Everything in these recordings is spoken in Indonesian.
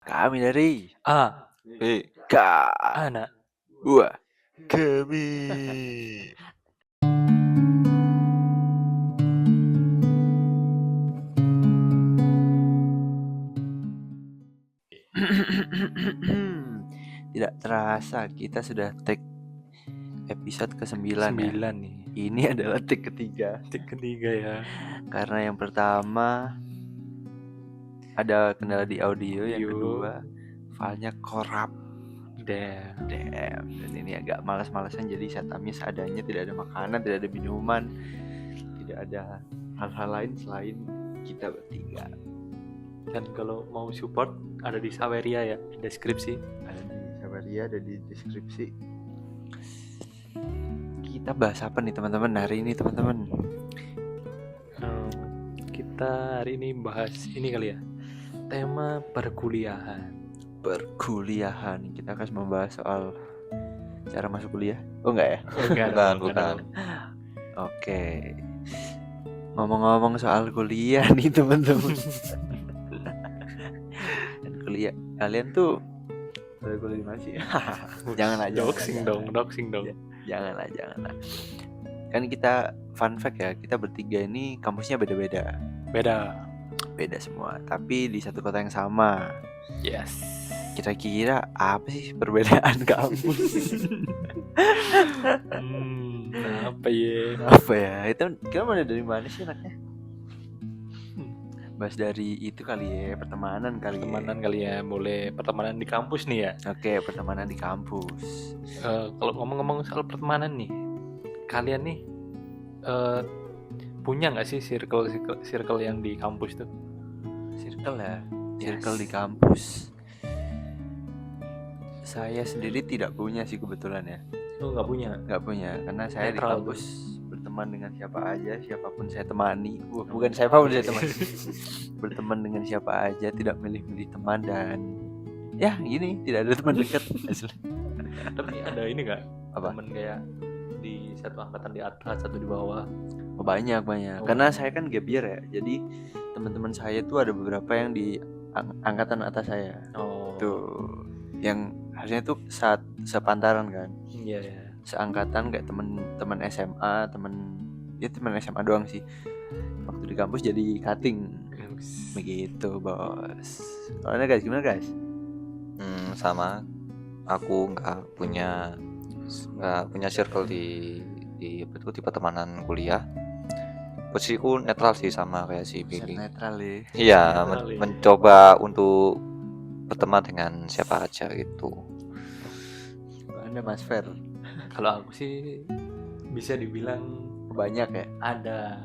Kami dari A. K. Anak. Wah, kami. Tidak terasa kita sudah take episode ke-9 ya. 9 nih. Ini adalah take ketiga. Tik ketiga ya. Karena yang pertama ada kendala di audio, yang kedua filenya korup. Damn. Dan ini agak malas-malasan, jadi setupnya seadanya, tidak ada makanan, tidak ada minuman, tidak ada hal-hal lain selain kita bertiga. Dan kalau mau support ada di Saweria ya, di deskripsi. Ada di Saweria, ada di deskripsi. Kita bahas apa nih teman-teman hari ini teman-teman? Kita hari ini bahas ini kali ya, tema perkuliahan. Kita akan membahas soal cara masuk kuliah. Oh enggak ya? Bukan. Oke. Ngomong-ngomong soal kuliah nih teman-teman. Dan kuliah kalian tuh udah kuliah di mana sih? Janganlah. Doxing dong. Janganlah. Kan kita fun fact ya, kita bertiga ini kampusnya beda-beda. Beda semua, tapi di satu kota yang sama. Yes. Kira-kira apa sih perbedaan kampus? Apa ya? Itu kita mulai dari mana sih enaknya? Bahas dari itu kali ya, pertemanan kali ya. Boleh pertemanan di kampus nih ya. Oke, pertemanan di kampus. Kalau ngomong-ngomong soal pertemanan nih, kalian nih punya nggak sih circle yang di kampus tuh? Circle di kampus. Saya sendiri tidak punya sih kebetulan ya. Nggak punya, karena saya netral di kampus berteman dengan siapa aja, siapapun saya temani. Bukan siapapun saya temani. Berteman dengan siapa aja, tidak milih-milih teman, dan ya gini, tidak ada teman dekat. Tapi ada ini nggak? Apa? Teman kayak di satu angkatan di atas, satu di bawah? Banyak. Karena saya kan gap year ya, jadi teman-teman saya tuh ada beberapa yang di angkatan atas saya. Tuh, yang harusnya tuh saat sepantaran kan. Iya. Seangkatan kayak teman SMA, teman SMA doang sih. Waktu di kampus jadi cutting. Begitu, Bos. Soalnya guys, gimana guys? Sama. Aku nggak punya circle di pertemanan kuliah. Posisiku netral sih, sama kayak si Billy. Netral ya. Iya, mencoba untuk berteman dengan siapa aja gitu. Anda Mas Fer? Kalau aku sih bisa dibilang banyak ya. Ada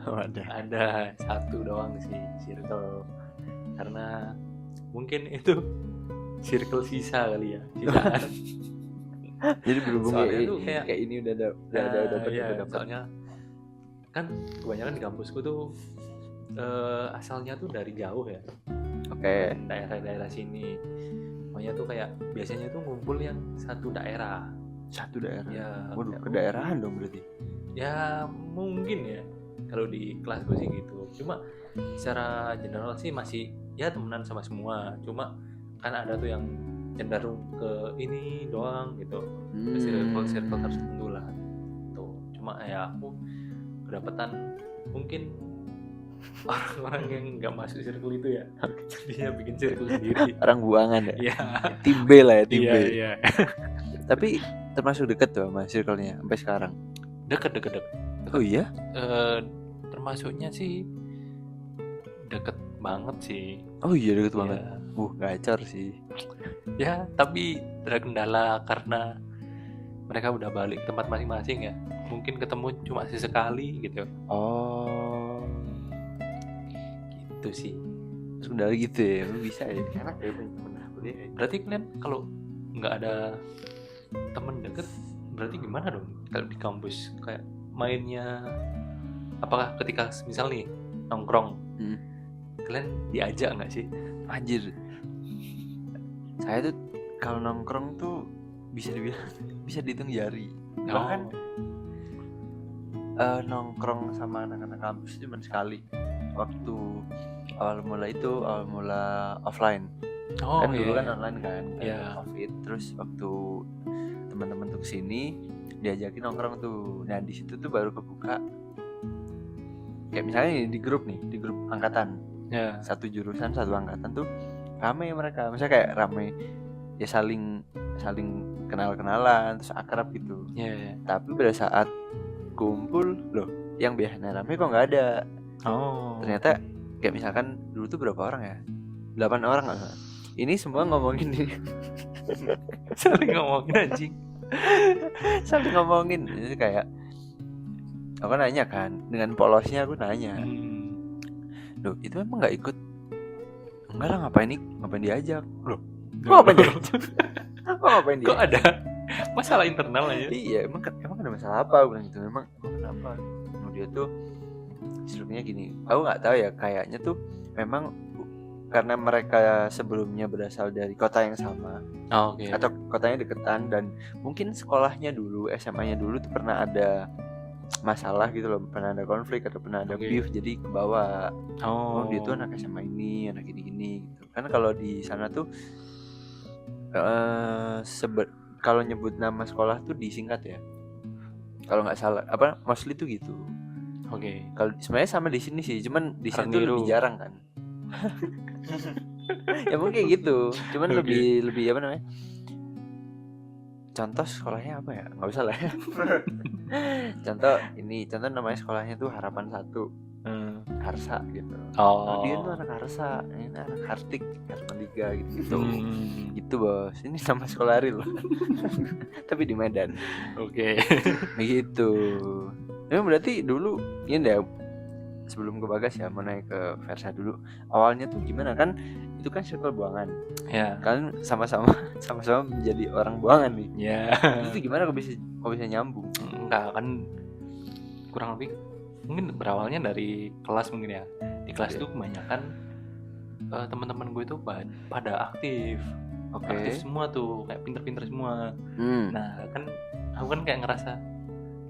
satu doang sih circle, karena mungkin itu circle sisa kali ya, sisaan. Jadi berhubung kayak ini udah dapat. Soalnya kan kebanyakan di kampusku tuh asalnya tuh dari jauh ya. Oke. Daerah-daerah sini. Makanya tuh kayak biasanya tuh ngumpul yang satu daerah. Ya. Waduh, kedaerahan dong berarti. Ya mungkin ya. Kalau di kelasku sih gitu. Cuma secara general sih masih ya temenan sama semua. Cuma kan ada tuh yang cenderung ke ini doang gitu. Ke circle tertentu lah. Tuh. Cuma ya aku kedapatan mungkin orang-orang yang nggak masuk circle itu ya, jadinya bikin circle sendiri. Orang buangan ya. Iya. Tim B lah ya, tim B. Iya. Tapi termasuk deket tuh sama circle-nya sampai sekarang. Deket. Oh iya? Termasuknya sih deket banget sih. Oh iya, deket banget. Gacor sih. Ya, tapi terkendala karena mereka udah balik ke tempat masing-masing ya. Mungkin ketemu cuma sesekali gitu. Oh, gitu sih. Sudah gitu ya, bisa ya. Enak ya kuliah. Berarti kalian kalau nggak ada teman deket, berarti gimana dong kalau di kampus? Kayak mainnya, apakah ketika misal nih nongkrong, kalian diajak nggak sih? Anjir, saya tuh kalau nongkrong tuh bisa dihitung jari. Bahkan nongkrong sama anak-anak kampus cuma sekali, waktu awal mula offline. Oh kan dulu iya. kan online kan Iya. COVID, terus waktu teman-teman tuh kesini diajakin nongkrong tuh. Nah di situ tuh baru kebuka kayak misalnya di grup angkatan, Ya. satu jurusan satu angkatan tuh rame mereka, misalnya kayak rame ya saling kenal-kenalan terus akrab gitu. Ya. Tapi pada saat kumpul loh, yang biasanya rame kok nggak ada. Oh. Ternyata kayak misalkan dulu tuh berapa orang ya, 8 orang nggak salah. Ini semua ngomongin Saling ngomongin anjing. saling ngomongin. Jadi kayak aku nanya kan, dengan polosnya aku nanya, loh itu emang nggak ikut? Enggak lah, ngapain diajak? Loh kok ngapain diajak? Ngapain Kok diajak? ada masalah internal aja? Iya, emang ada masalah apa? Aku bilang gitu. Emang kenapa? Dia tuh strukturnya gini. Aku nggak tahu ya, kayaknya tuh memang karena mereka sebelumnya berasal dari kota yang sama. Oh, oke. Atau kotanya deketan, dan mungkin sekolahnya dulu, SMA-nya dulu tuh pernah ada masalah gitu loh, pernah ada konflik atau pernah ada beef, jadi ke bawah. Oh, dia tuh anak SMA ini, anak ini gitu. Kan kalau di sana tuh kalau nyebut nama sekolah tuh disingkat ya. Kalau nggak salah, mostly tuh gitu. Oke. Kalau sebenarnya sama di sini sih, cuman di sini tuh lebih jarang kan. Ya mungkin gitu, cuman lebih apa namanya? Contoh sekolahnya apa ya? Nggak usah lah. Contoh namanya sekolahnya tuh Harapan 1. Harsa gitu. Oh. Dia tuh anak Harsa, ini anak Hartik, Harapan 3 gitu. Gitu bos, ini nama sekolah real. Tapi di Medan. Oke. Begitu. Memang berarti dulu ini deh, sebelum ke Bagas ya, mau naik ke Versa dulu. Awalnya tuh gimana kan? Itu kan circle Buangan. Ya. Kalian sama-sama menjadi orang Buangan nih. Ya. Itu gimana kok bisa nyambung? Enggak kan, kurang lebih mungkin berawalnya dari kelas mungkin ya. Di kelas itu kebanyakan teman-teman gue itu pada aktif. Aktif semua tuh, kayak pinter-pinter semua. Nah kan aku kan kayak ngerasa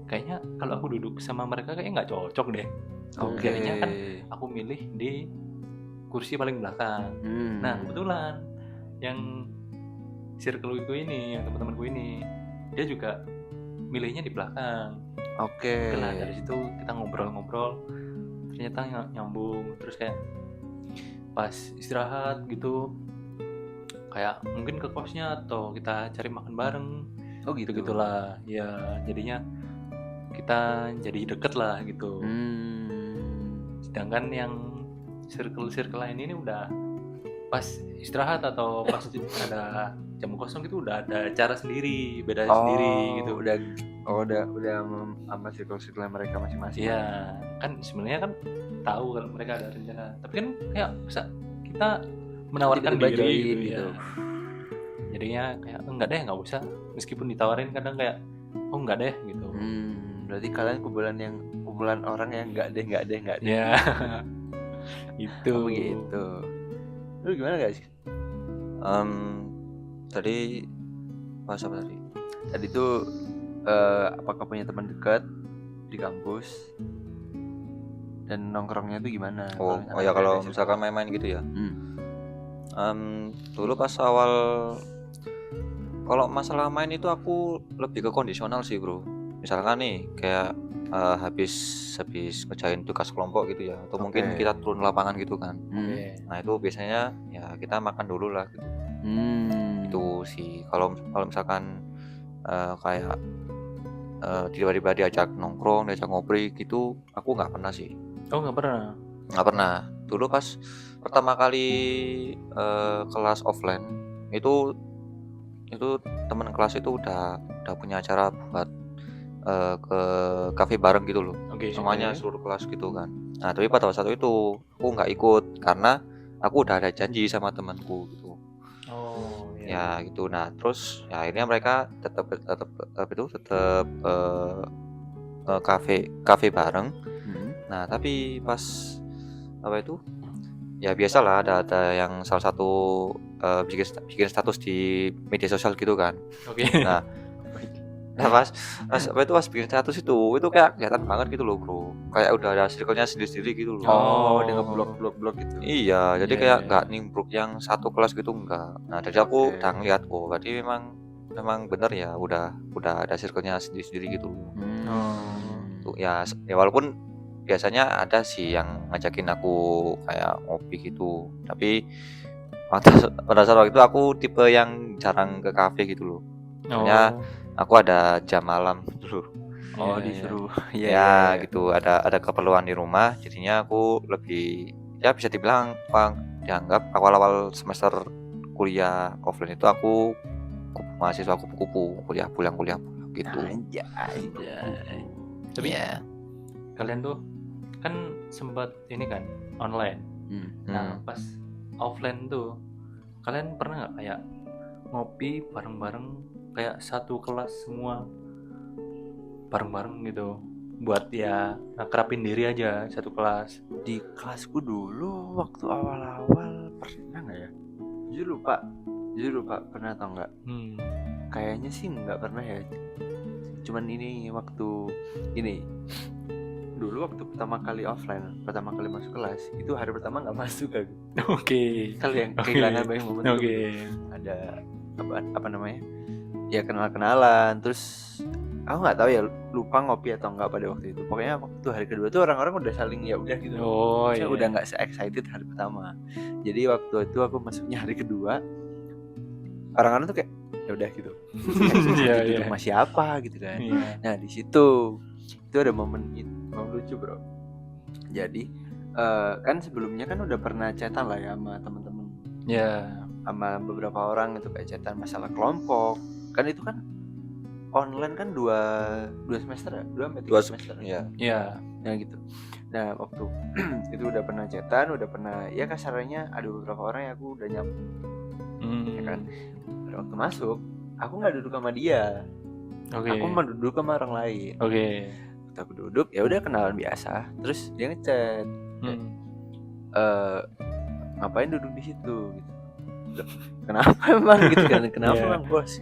kayaknya kalau aku duduk sama mereka kayaknya nggak cocok deh. Jadinya kan aku milih di kursi paling belakang. Nah kebetulan yang circle gue ini, yang teman-temanku ini, dia juga milihnya di belakang. Oke lah, dari situ kita ngobrol-ngobrol, ternyata nyambung. Terus kayak pas istirahat gitu, kayak mungkin ke kosnya atau kita cari makan bareng. Oh gitu gitulah. Ya jadinya kita jadi deket lah gitu. Sedangkan yang circle lain ini udah pas istirahat atau pas ada jam kosong gitu udah ada cara sendiri, beda sendiri gitu. Udah sama circle mereka masing-masing. Iya, kan sebenarnya kan tahu kalau mereka ada rencana, tapi kan kayak bisa kita menawarkan diri gitu. Ya. Jadinya kayak enggak deh, nggak usah, meskipun ditawarin kadang kayak oh enggak deh gitu. Berarti kalian kumpulan orang yang enggak deh. Ya. Itu. Oh, gitu. Lu gimana guys? Tadi bahas apa tadi? Tadi tuh apakah punya teman dekat di kampus dan nongkrongnya tuh gimana? Oh ya, kalau misalkan main-main gitu ya. Dulu pas awal, kalau masalah main itu aku lebih ke kondisional sih bro. Misalkan nih kayak habis ngerjain tugas kelompok gitu ya, atau mungkin kita turun lapangan gitu kan. Nah itu biasanya ya kita makan dulu lah gitu. Itu sih kalau misalkan kayak tiba-tiba diajak nongkrong, diajak ngobrol gitu, aku nggak pernah sih. Oh nggak pernah. Dulu pas pertama kali kelas offline itu teman kelas itu udah punya acara buat ke kafe bareng gitu loh. Semuanya seluruh kelas gitu kan. Nah tapi pada saat itu aku nggak ikut karena aku udah ada janji sama temanku gitu. Ya gitu. Nah terus ya akhirnya mereka tetap kafe bareng. Nah tapi pas apa itu ya biasalah ada yang salah satu bikin status di media sosial gitu kan. Nah pas bikin status itu kayak kelihatan banget gitu loh bro, kayak udah ada circle-nya sendiri-sendiri gitu loh. Dia ngeblok gitu. Iya, jadi Iya, kayak iya. nggak nimbruk yang satu kelas gitu enggak. Nah jadi aku Oke. udah ngeliat berarti memang bener ya, udah ada circle-nya sendiri-sendiri gitu loh. Tuh ya walaupun biasanya ada sih yang ngajakin aku kayak ngopi gitu, tapi pada saat waktu itu aku tipe yang jarang ke kafe gitu loh. Soalnya aku ada jam malam dulu. Iya, Disuruh. Ya gitu, ada keperluan di rumah, jadinya aku lebih ya bisa dibilang dianggap awal-awal semester kuliah offline itu aku mahasiswa kupu-kupu, kuliah pulang gitu. Anjay. Tapi Iya. kalian tuh kan sempat ini kan online. Nah, pas offline tuh kalian pernah nggak kayak ngopi bareng-bareng kayak satu kelas semua bareng-bareng gitu buat ya ngekerapin diri aja satu kelas. Di kelasku dulu waktu awal-awal pernah nggak ya? Jujur lupa pernah atau enggak? Kayaknya sih nggak pernah ya. Cuman ini waktu ini dulu waktu pertama kali offline, pertama kali masuk kelas, itu hari pertama nggak masuk aku. Oke. Kali yang kehilangan banyak momen tuh. Oke. Ada apa namanya? Ya kenal-kenalan, terus aku nggak tahu ya, lupa ngopi atau enggak pada waktu itu. Pokoknya waktu hari kedua tuh orang-orang udah saling ya udah gitu. Saya udah nggak se-excited hari pertama. Jadi waktu itu aku masuknya hari kedua, orang-orang tuh kayak ya udah gitu. Iya. Duduk masih apa gitu kan. Iya. Nah di situ itu ada momen lucu bro. Jadi kan sebelumnya kan udah pernah chatan lah ya sama temen-temen, Ya. sama beberapa orang itu kayak chatan masalah kelompok. Kan itu kan online kan 2 semester ya, 2 sampai 3 semester. Iya. Iya. Nah gitu. Nah waktu itu udah pernah chatan, udah pernah ya kasarnya ada beberapa orang yang aku udah nyambung ya kan. Pada waktu masuk aku nggak duduk sama dia. Oke. Aku mau duduk sama orang lain. Oke. Waktu aku duduk ya udah kenalan biasa. Terus dia ngechat, ngapain duduk di situ gitu. Loh, kenapa emang gitu kan? Kenapa Iya. emang bos?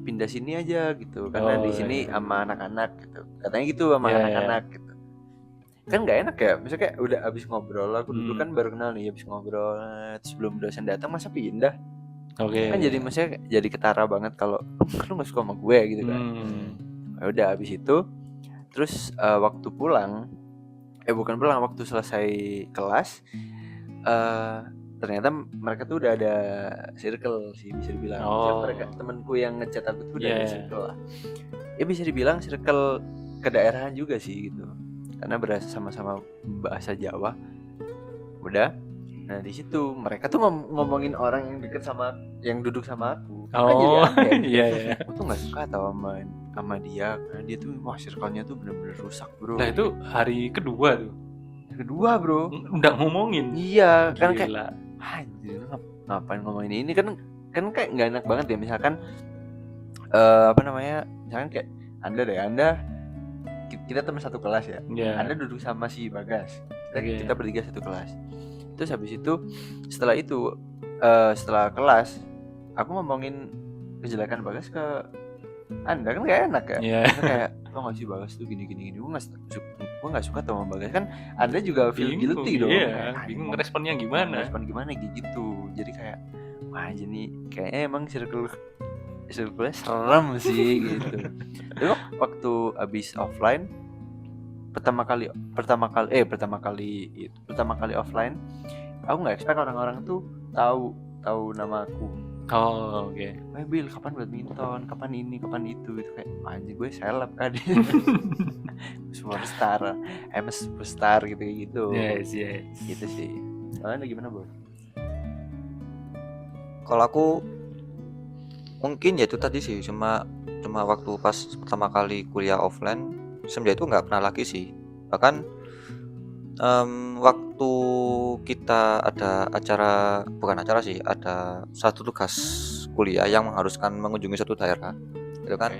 Pindah sini aja gitu, karena di sini iya. sama anak-anak gitu. Katanya gitu sama Iya, anak-anak gitu. Kan nggak enak ya, misalnya kayak udah abis ngobrol, aku dulu kan baru kenal nih, abis ngobrol, terus sebelum dosen datang masa pindah. Oke. Kan jadi maksudnya jadi ketara banget kalau lu nggak suka sama gue gitu kan. Ya udah abis itu, terus waktu pulang, bukan pulang, waktu selesai kelas, ternyata mereka tuh udah ada circle sih bisa dibilang. Maksudnya mereka temanku yang ngechat aku tuh udah ada circle lah. Ya bisa dibilang circle kedaerahan juga sih gitu. Karena berasa sama-sama bahasa Jawa. Udah. Nah di situ mereka tuh ngomongin orang yang deket sama yang duduk sama aku. Kan jadi aneh. Iya. Aku tuh nggak suka tau sama dia karena dia tuh circle-nya tuh bener-bener rusak bro. Nah itu hari kedua tuh. Kedua bro. Udah ngomongin. Iya kan kayak Gila. anjir ngapain ngomongin ini kan kayak nggak enak banget ya misalkan misalkan kayak anda kita teman satu kelas ya. Anda duduk sama si Bagas, kita bertiga satu kelas. Terus habis itu setelah kelas aku ngomongin kejelekan Bagas ke Anda kan nggak enak ya. Kayak lo nggak sih Bagas tuh gini gue nggak suka sama Bagas kan. Anda juga feel guilty dong. Iya. Bingung responnya gimana. Respon gimana gitu. Jadi kayak wah jadi kayaknya emang circle-nya serem sih gitu. Tapi waktu abis offline pertama kali offline aku nggak expect orang-orang tuh tahu nama aku. Oke. Bil kapan badminton, kapan ini, kapan itu gitu kayak anjir gue seleb kan. Superstar, superstar gitu. Yes. Gitu sih. Kalian gimana bro? Kalau aku mungkin ya itu tadi sih cuma waktu pas pertama kali kuliah offline semenjak itu nggak pernah lagi sih. Bahkan waktu kita ada satu tugas kuliah yang mengharuskan mengunjungi suatu daerah itu kan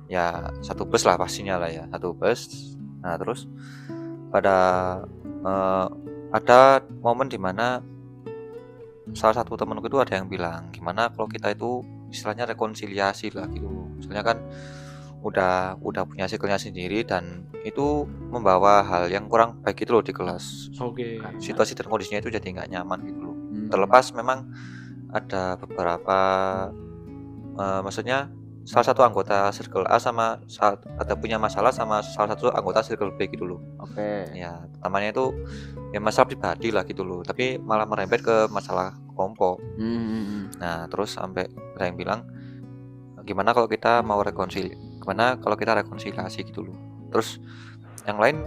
ya satu bus lah pastinya lah ya, satu bus. Nah terus ada momen dimana salah satu temanku itu ada yang bilang gimana kalau kita itu istilahnya rekonsiliasi lah gitu. Soalnya kan udah punya circle-nya sendiri dan itu membawa hal yang kurang baik gitu loh di kelas. Oke. Situasi dan kondisinya itu jadi nggak nyaman gitu loh. Terlepas memang ada beberapa maksudnya salah satu anggota circle A ada punya masalah sama salah satu anggota circle B gitu loh. Oke. Ya, pertamanya itu ya masalah pribadi lah gitu loh, tapi malah merembet ke masalah kelompok. Nah, terus sampai ada yang bilang gimana kalau kita rekonsiliasi gitu loh. Terus yang lain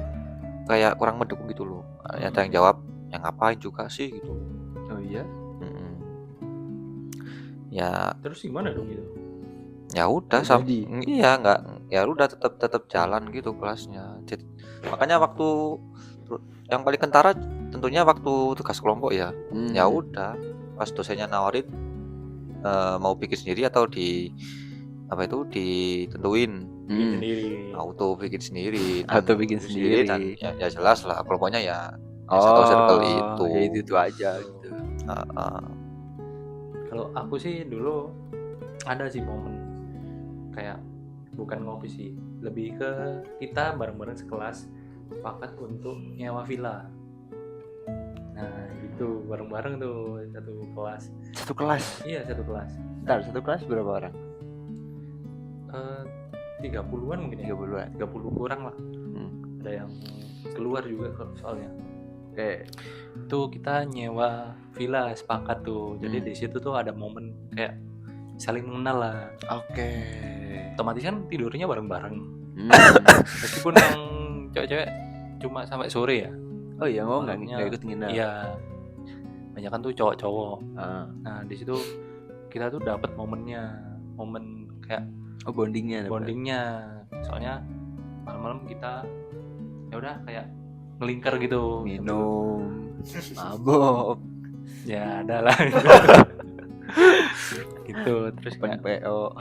kayak kurang mendukung gitu loh. Ada yang jawab, "Ya ngapain juga sih?" gitu. Oh iya. Ya, Terus gimana dong gitu? ya udah iya nggak, ya udah tetap jalan gitu kelasnya. Makanya waktu yang paling kentara tentunya waktu tugas kelompok ya. Ya udah, pas dosennya nawarin mau bikin sendiri atau ditentuin Sendiri. auto bikin sendiri dan ya jelas lah kelompoknya ya satu circle itu. Ya itu aja gitu. Kalau aku sih dulu ada sih momen kayak bukan ngopi sih, lebih ke kita bareng-bareng sekelas sepakat untuk nyewa villa. Nah itu bareng-bareng tuh satu kelas. Satu kelas? Iya satu kelas. Bentar, satu kelas berapa orang? 30-an mungkin ya. 30-an. 30 kurang lah. Ada yang keluar juga soalnya. Oke. Itu kita nyewa villa sepakat tuh. Jadi di situ tuh ada momen kayak saling mengenal lah. Oke. Otomatis kan tidurnya bareng-bareng. Meskipun yang cewek-cewek cuma sampai sore ya. Oh iya, mau nggak Malamnya- ikut nginep? Iya. Banyak kan tuh cowok-cowok. Ah. Nah di situ kita tuh dapat momennya, momen kayak Oh bondingnya. bondingnya. Soalnya malam-malam kita ya udah kayak ngelingkar gitu. Minum, mabok, Ya ada lah. Gitu terus pen kayak PO.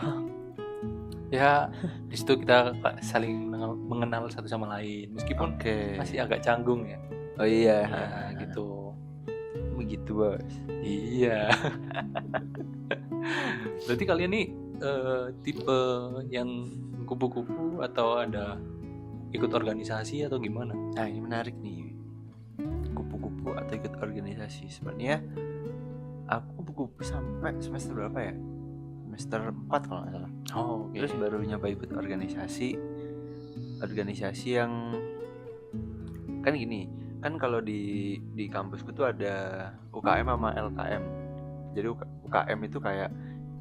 ya di situ kita saling mengenal satu sama lain meskipun Oke. masih agak canggung ya. Oh iya. Ya gitu. Begitu bos. Iya. Berarti kalian nih tipe yang kupu-kupu atau ada ikut organisasi atau gimana? Nah ini menarik nih. Kupu-kupu atau ikut organisasi. Sebenarnya aku kupu-kupu sampai semester berapa ya? Semester 4 kalau nggak salah. Oh, oke. Terus baru nyoba ikut organisasi yang kan gini, kan kalau di kampusku tuh ada UKM sama LKM. Jadi UKM itu kayak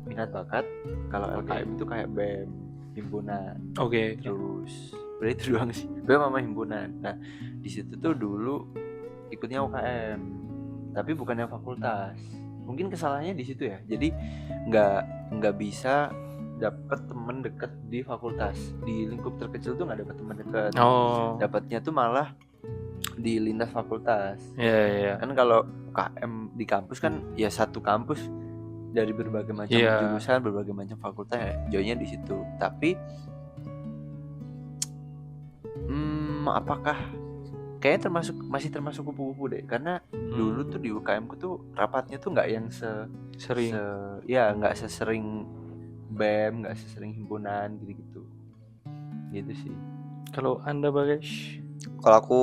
minat bakat, kalau LKM itu kayak BEM, himpunan. Oke. Terus berarti itu doang sih, BEM sama himpunan. Nah di situ tuh dulu ikutnya UKM, tapi bukannya fakultas. Mungkin kesalahannya di situ ya. Jadi nggak bisa dapat teman dekat di fakultas. Di lingkup terkecil tuh nggak dapat teman dekat. Oh. Dapatnya tuh malah di lintas fakultas. Iya. Kan kalau UKM di kampus kan ya satu kampus dari berbagai macam jurusan, berbagai macam fakultas ya, joinnya di situ. Tapi apakah kayaknya masih termasuk kupu-kupu deh, karena dulu tuh di UKM ku tuh rapatnya tuh nggak yang sering. Nggak sesering BEM, nggak sesering himpunan gitu sih. Kalau Anda Bagas? Kalau aku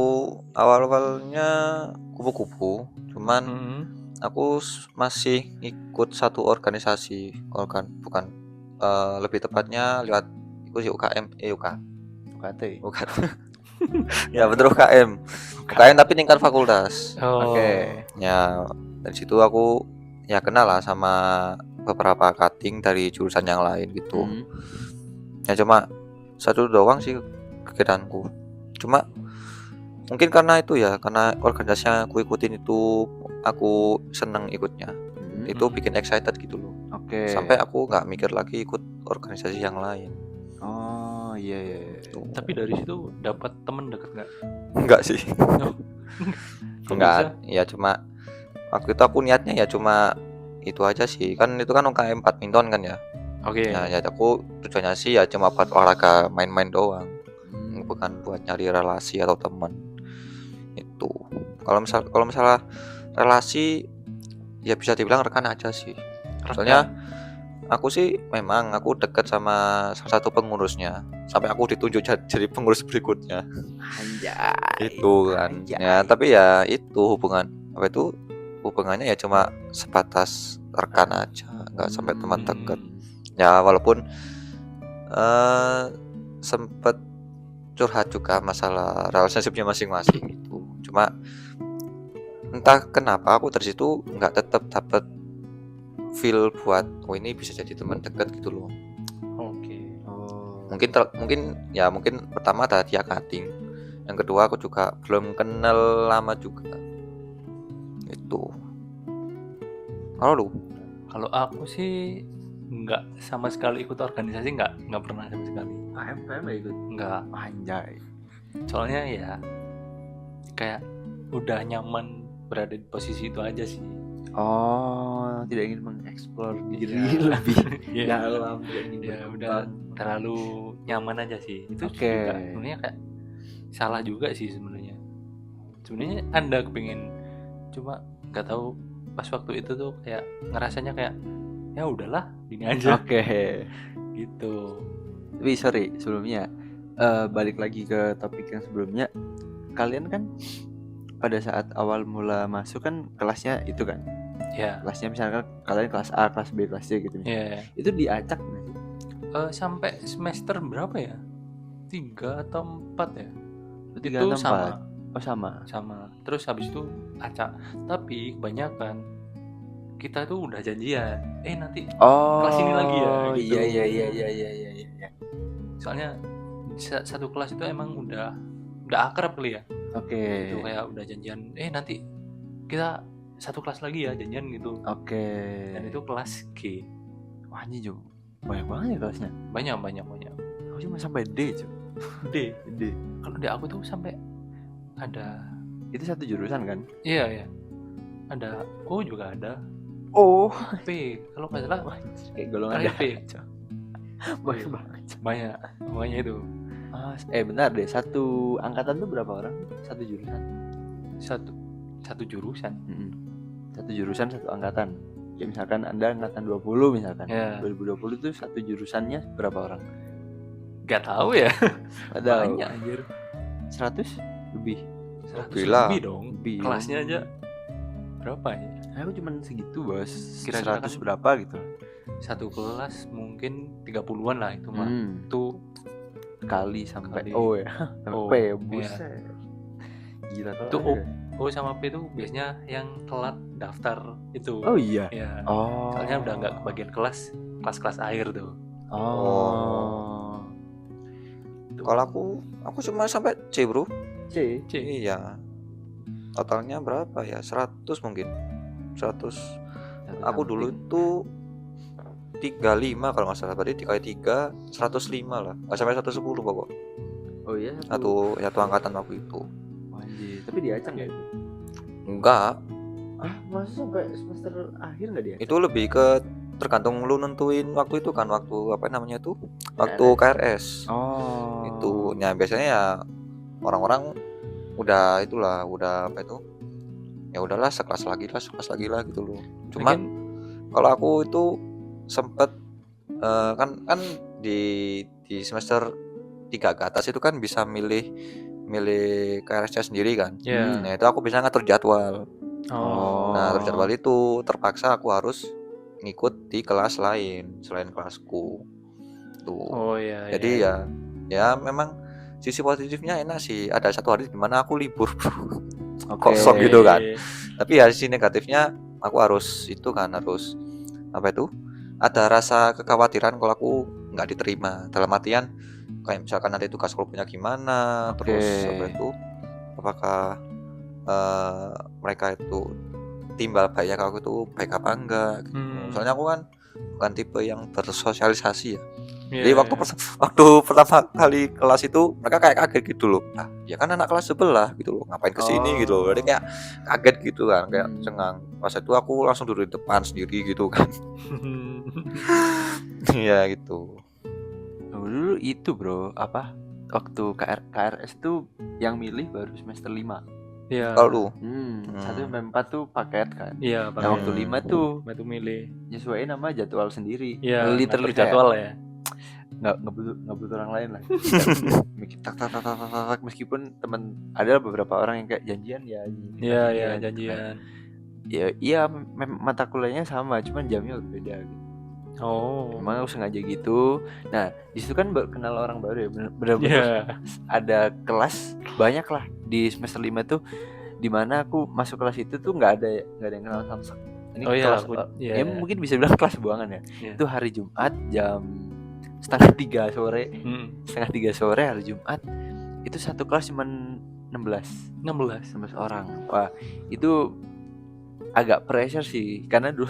awal-awalnya kupu-kupu, cuman aku masih ikut satu organisasi, bukan lebih tepatnya lewat ikut UKT. Ya betul UKM tapi tingkat fakultas. Oke. Ya dari situ aku ya kenal lah sama beberapa cutting dari jurusan yang lain gitu. Ya cuma satu doang sih kegiatanku. Cuma mungkin karena organisasi yang aku ikutin itu aku seneng ikutnya. Itu bikin excited gitu loh. Oke. Sampai aku nggak mikir lagi ikut organisasi yang lain. Oh iya. Tapi dari situ dapat teman dekat nggak? Enggak sih. Enggak. Ya cuma waktu itu aku niatnya ya cuma itu aja sih. Kan itu kan UKM badminton kan ya. Oke. Ya aku tujuannya sih ya cuma buat olahraga, main-main doang. Bukan buat nyari relasi atau teman. Itu. Kalau misalnya relasi ya bisa dibilang rekan aja sih. Soalnya aku sih memang aku dekat sama salah satu pengurusnya sampai aku ditunjuk jadi pengurus berikutnya. Anjay. Itu kan. Anjay. Ya, tapi ya itu hubungannya ya cuma sebatas rekan aja, nggak sampai teman dekat. Ya walaupun sempet curhat juga masalah relationship-nya masing-masing gitu. Cuma entah kenapa aku dari situ nggak tetap dapat feel buat ini bisa jadi teman dekat gitu loh. Oke. Mungkin pertama ada dia cutting, yang kedua aku juga belum kenal lama juga itu. Lu Kalau aku sih nggak sama sekali ikut organisasi, nggak pernah sama sekali. AMPM ya ikut. Nggak. Anjay. Soalnya ya kayak udah nyaman berada di posisi itu aja sih. Oh, tidak ingin mengeksplor diri Iya. lebih Iya. dalam, tidak ingin Ya udah berkembang. terlalu nyaman aja sih. Itu Oke. juga sebenarnya kayak salah juga sih sebenarnya. Sebenarnya Anda kepingin, cuma nggak tahu pas waktu itu tuh kayak ngerasanya kayak ya udahlah gini aja Oke. gitu. Tapi sorry sebelumnya, balik lagi ke topik yang sebelumnya. Kalian kan pada saat awal mula masuk kan kelasnya itu kan, Ya. kelasnya misalkan kalian kelas A, kelas B, kelas C gitu misalnya. Ya. Itu diacak nggak sih? Sampai semester berapa ya? 3 atau 4 ya? 3 Itu atau sama. 4? Oh sama. Terus habis itu acak. Tapi kebanyakan kita tuh udah janjian. Nanti Oh, kelas ini lagi ya, gitu. Iya. soalnya satu kelas itu emang udah akrab kali ya. Oke. Itu kayak udah janjian. Nanti kita satu kelas lagi ya janjian gitu. Oke. Dan itu kelas G. Wah ini juga banyak banget ya kelasnya. Banyak. Aku cuma sampai D cuy. D. Kalau di aku tuh sampai ada. Itu satu jurusan kan? Iya. Ada O juga ada. Oh, P kalau nggak salah kayak golongan terakhir P. darah. Banyak banget. Banyak pokoknya itu. Bentar deh, satu angkatan tuh berapa orang? Satu jurusan? Satu jurusan. Satu jurusan, satu angkatan. Ya misalkan Anda angkatan 20 misalkan. Ya. 2020 tuh satu jurusannya berapa orang? Gak tahu ya. Padahal Banyak anjir. 100 lebih. 100 Gila. lebih dong. Lebih. Kelasnya aja berapa ya? Aku cuman segitu, Bos. Kira-kira 100 kan- berapa gitu. Satu kelas mungkin 30-an lah itu mah. Itu Kali sampai Kali. O ya. Sampai O, P, iya. buset. Gila tuh. Itu O sama P itu biasanya yang telat daftar itu. Oh iya. Ya. Oh. Soalnya udah nggak kebagian kelas akhir tuh. Oh. kalau aku cuma sampai C bro. C. Iya. Totalnya berapa ya? 100 mungkin. 100. Aku dulu tuh 35 kalau nggak salah. Berarti 3 kali 3 105 lah. Nggak sampai 110 pokok. Oh iya. Satu angkatan waktu itu. Anjir, tapi diacak nggak itu? Enggak. Masa sampai semester akhir nggak diacak? Itu lebih ke tergantung lu nentuin waktu itu kan, waktu apa namanya tuh? Waktu KRS. Oh. Itu. Nah, biasanya ya orang-orang udah apa itu? Ya udahlah sekelas lagi lah gitu loh. Cuma kalau aku itu sempet kan di semester 3 ke atas itu kan bisa milih KRS-nya sendiri kan. Iya. Nah, itu aku bisa ngatur jadwal. Oh. Nah, ngatur jadwal itu terpaksa aku harus ngikut di kelas lain selain kelasku. Tuh. Oh iya. Jadi ya memang sisi positifnya enak sih. Ada satu hari di mana aku libur, bro. Kosong gitu kan. Tapi ya sisi negatifnya aku harus apa itu? Ada rasa kekhawatiran kalau aku nggak diterima. Dalam artian kayak misalkan nanti tugas kelompoknya gimana, terus apa itu? Apakah mereka itu timbal baiknya kalau aku itu baik apa enggak gitu. Soalnya aku kan bukan tipe yang bersosialisasi ya. Jadi waktu pertama kali kelas itu mereka kayak kaget gitu loh. Nah, ya kan anak kelas sebelah gitu loh. Ngapain kesini gitu loh. Jadi kayak kaget gitu kan, kayak cengang. Pas itu aku langsung duduk di depan sendiri gitu kan. Iya gitu. Dulu itu bro, apa? Waktu KRS tuh yang milih baru semester 5. Iya. Kalau lu 1-4 tuh paket kan. Iya, Nah waktu 5 tuh itu milih. nyesuaiin sama jadwal sendiri. Iya, Literally ngatur jadwal ya. nggak butuh orang lain lah. Mikir tak meskipun teman ada beberapa orang yang kayak janjian ya. Iya, iya, janjian. Ya iya mata kuliahnya sama, cuman jamnya berbeda gitu. Oh. Emang aku sengaja gitu. Nah di situ kan kenal orang baru ya, bener-bener ada kelas banyak lah di semester 5 tuh, dimana aku masuk kelas itu tuh nggak ada yang kenal sama. Ini kelas ya mungkin bisa bilang kelas buangan ya. Itu hari Jumat jam 2:30 sore. Setengah 3 sore hari Jumat. Itu satu kelas cuman 16 orang. Wah itu agak pressure sih, karena dulu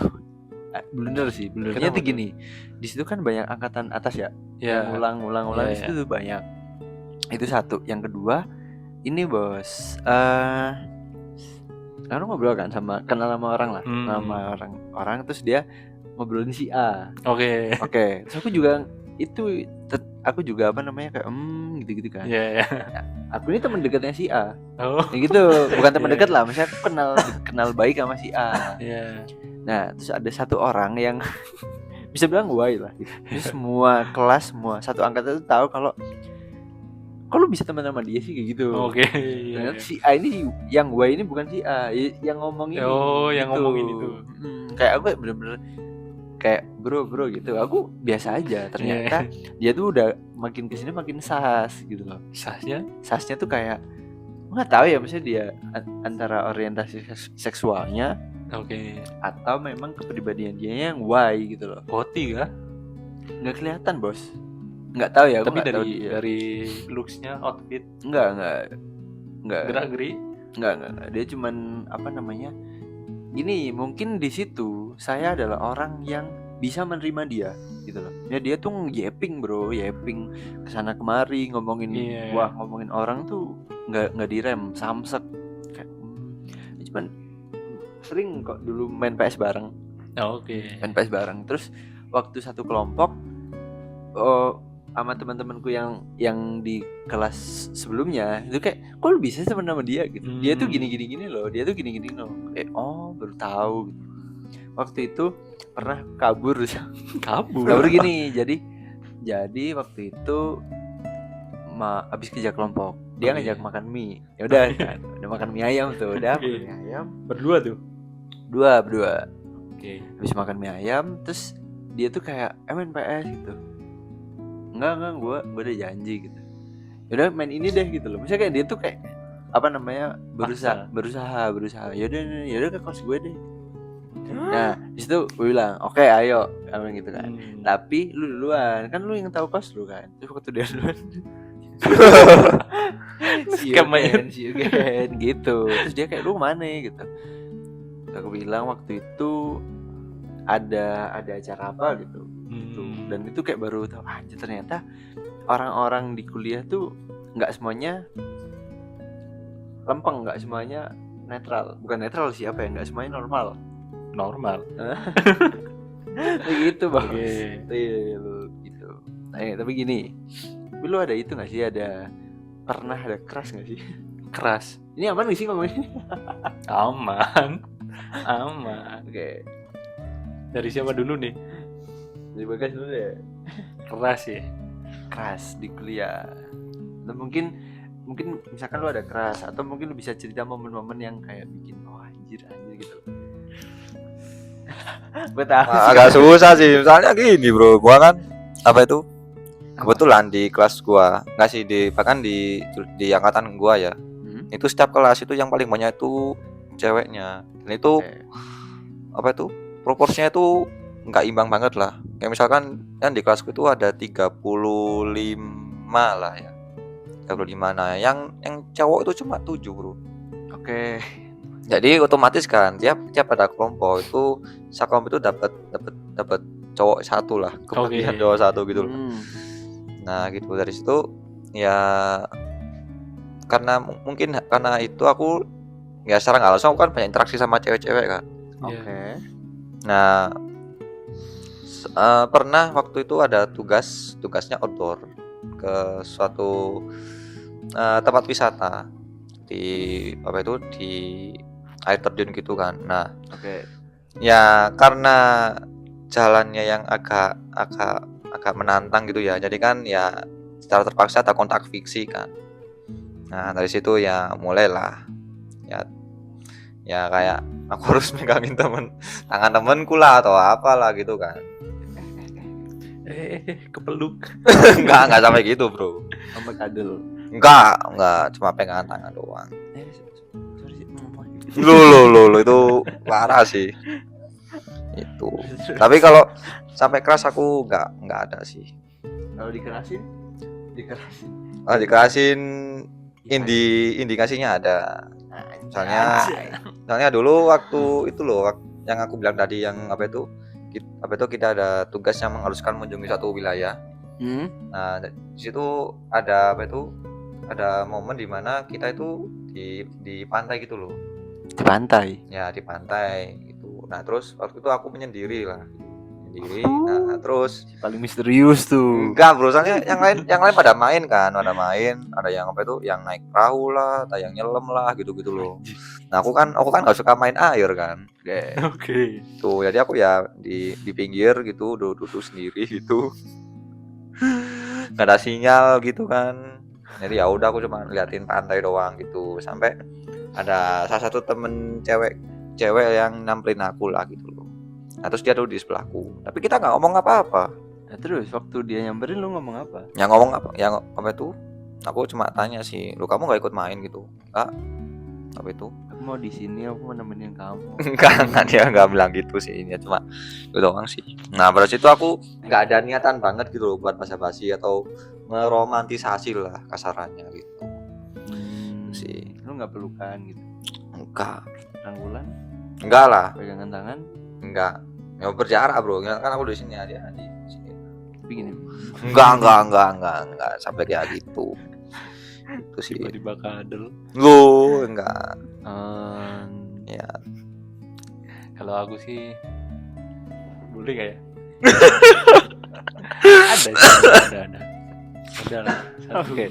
blunder tuh gini, di situ kan banyak angkatan atas ya, yang ulang di situ tuh banyak. Itu satu. Yang kedua, ini bos, kan ngobrol kan kenal sama orang lah, sama orang terus dia ngobrolin si A. Oke. Terus aku juga apa namanya kayak gitu kan. Aku ini teman dekatnya si A. Gitu, bukan teman dekat lah, misalnya aku kenal baik sama si A. Nah, terus ada satu orang yang bisa bilang Y lah gitu. Terus semua kelas, semua satu angkatan itu tahu kalau kok lu bisa teman sama dia sih kayak gitu. Ternyata si A ini, yang Y ini bukan si A, yang ngomong ini. Yang ngomongin itu. Kayak aku bener-bener kayak bro gitu. Aku biasa aja. Ternyata dia tuh udah makin kesini makin sas gitu loh. Sasnya tuh kayak nggak tahu ya, maksudnya dia antara orientasi seksualnya atau memang kepribadian dia yang Y gitu loh. Hoti kah? Nggak kelihatan bos. Nggak tahu ya. Tapi dari looks-nya, outfit. Nggak. Gerak-gerik. Nggak. Dia cuman apa namanya? Gini, mungkin di situ saya adalah orang yang bisa menerima dia gitu loh. Ya dia tuh yeping kesana kemari ngomongin ngomongin orang tuh nggak direm, samsek kayak cuman sering kok dulu main PS bareng. Main PS bareng. Terus waktu satu kelompok sama teman-temanku yang di kelas sebelumnya itu kayak kok lu bisa teman sama dia gitu. Dia tuh gini loh. Kayak baru tahu gitu. Waktu itu pernah kabur gini. Jadi waktu itu habis kerja kelompok dia ngajak makan mie. Ya udah kan, udah makan mie ayam tuh, makan mie ayam berdua tuh. Berdua. Habis makan mie ayam terus dia tuh kayak main PS gitu. Enggak, gue udah janji gitu. Yaudah main ini deh gitu loh. Misalnya kayak dia tuh kayak apa namanya berusaha. Yaudah ke kos gue deh. Nah di situ gue bilang oke, ayo kamu gitu kan. Tapi lu duluan, kan lu yang tahu kos lu kan. Terus waktu dia duluan see you again gitu. Terus dia kayak lu kemana gitu. Aku bilang waktu itu ada acara apa gitu. Dan itu kayak baru tahu anjir ternyata orang-orang di kuliah tuh nggak semuanya lempeng, nggak semuanya netral. Bukan netral sih, apa ya, nggak semuanya normal. Gitu bang. Gitu. Tapi gini, lu ada itu nggak sih, pernah ada keras nggak sih? Keras ini aman nggak sih ngomongnya? aman. Oke. Dari siapa dulu nih? Dari Bagas dulu ya. Keras di kuliah. Dan mungkin misalkan lu ada keras, atau mungkin lu bisa cerita momen-momen yang kayak bikin anjir gitu. Gue tahu agak susah sih. Misalnya gini bro, gua kan kebetulan di kelas gua, nggak sih bahkan di angkatan gua ya, itu setiap kelas itu yang paling banyak itu ceweknya, dan itu proporsinya itu nggak imbang banget lah. Kayak misalkan kan di kelasku itu ada 35 lah ya, 35. Nah yang cowok itu cuma 7 bro. Jadi otomatis kan tiap ada kelompok itu sakom itu dapat cowok satu lah, kebagian cowok satu gitu loh. Nah gitu, dari situ ya karena itu aku ya secara nggak langsung aku kan banyak interaksi sama cewek-cewek kan. Nah pernah waktu itu ada tugasnya outdoor ke suatu tempat wisata. di apa itu di air terjun gitu kan. Nah, Oke. ya karena jalannya yang agak menantang gitu ya. Jadi kan ya secara terpaksa ada kontak fisik kan. Nah, dari situ ya mulailah ya kayak aku harus megangin tangan temenku lah atau apalah gitu kan. Kepeluk. Enggak sampai gitu, Bro. Sama kadel. Enggak, cuma pegangan tangan doang. Sorry ngomong. Lo itu parah sih. Itu. Tapi kalau sampai keras aku enggak ada sih. Kalau dikerasin Dikerasin indikasinya ada. Soalnya dulu waktu itu loh yang aku bilang tadi yang apa itu kita ada tugas yang mengharuskan mengunjungi suatu wilayah. Nah, di situ ada apa itu? Ada momen di mana kita itu di pantai gitu loh. di pantai. Ya, di pantai gitu. Nah, terus waktu itu aku menyendiri. Nah, terus Paling misterius tuh. enggak, Bro, soalnya yang lain pada main, ada yang apa itu, yang naik perahu lah, ada yang nyelam lah, gitu-gitu loh. Nah, aku kan enggak suka main air kan. Oke. Tuh, jadi aku ya di pinggir gitu, duduk sendiri gitu. Nggak ada sinyal gitu kan. Jadi ya udah aku cuma liatin pantai doang gitu. Sampai ada salah satu temen cewek yang nyamperin aku lah gitu loh. Nah, terus dia duduk di sebelahku. Tapi kita nggak ngomong apa-apa. Nah, terus waktu dia nyamperin lu ngomong apa? Yang ngomong apa? Yang apa itu? Aku cuma tanya sih, "Lu kamu nggak ikut main gitu?" "Enggak." "Apa itu?" Aku mau di sini, aku mau nemenin kamu. Enggak, dia nggak bilang gitu sih. Ini cuma itu doang sih. Nah, pada situ aku nggak ada niatan banget gitu loh buat basa-basi atau meromantisasi lah kasarannya gitu. Sih. Lu nggak pelukan gitu? Enggak. Rangkulan? Enggak lah. Pegangan tangan? Enggak. Ya berjarak, Bro. Kan aku di sini, dia di sini. Tapi gini. Enggak sampai kayak gitu. Itu sih. Tiba-tiba kadel. Lu enggak. Ya. Kalau aku sih boleh gak ya? ada. Udah lah. Oke.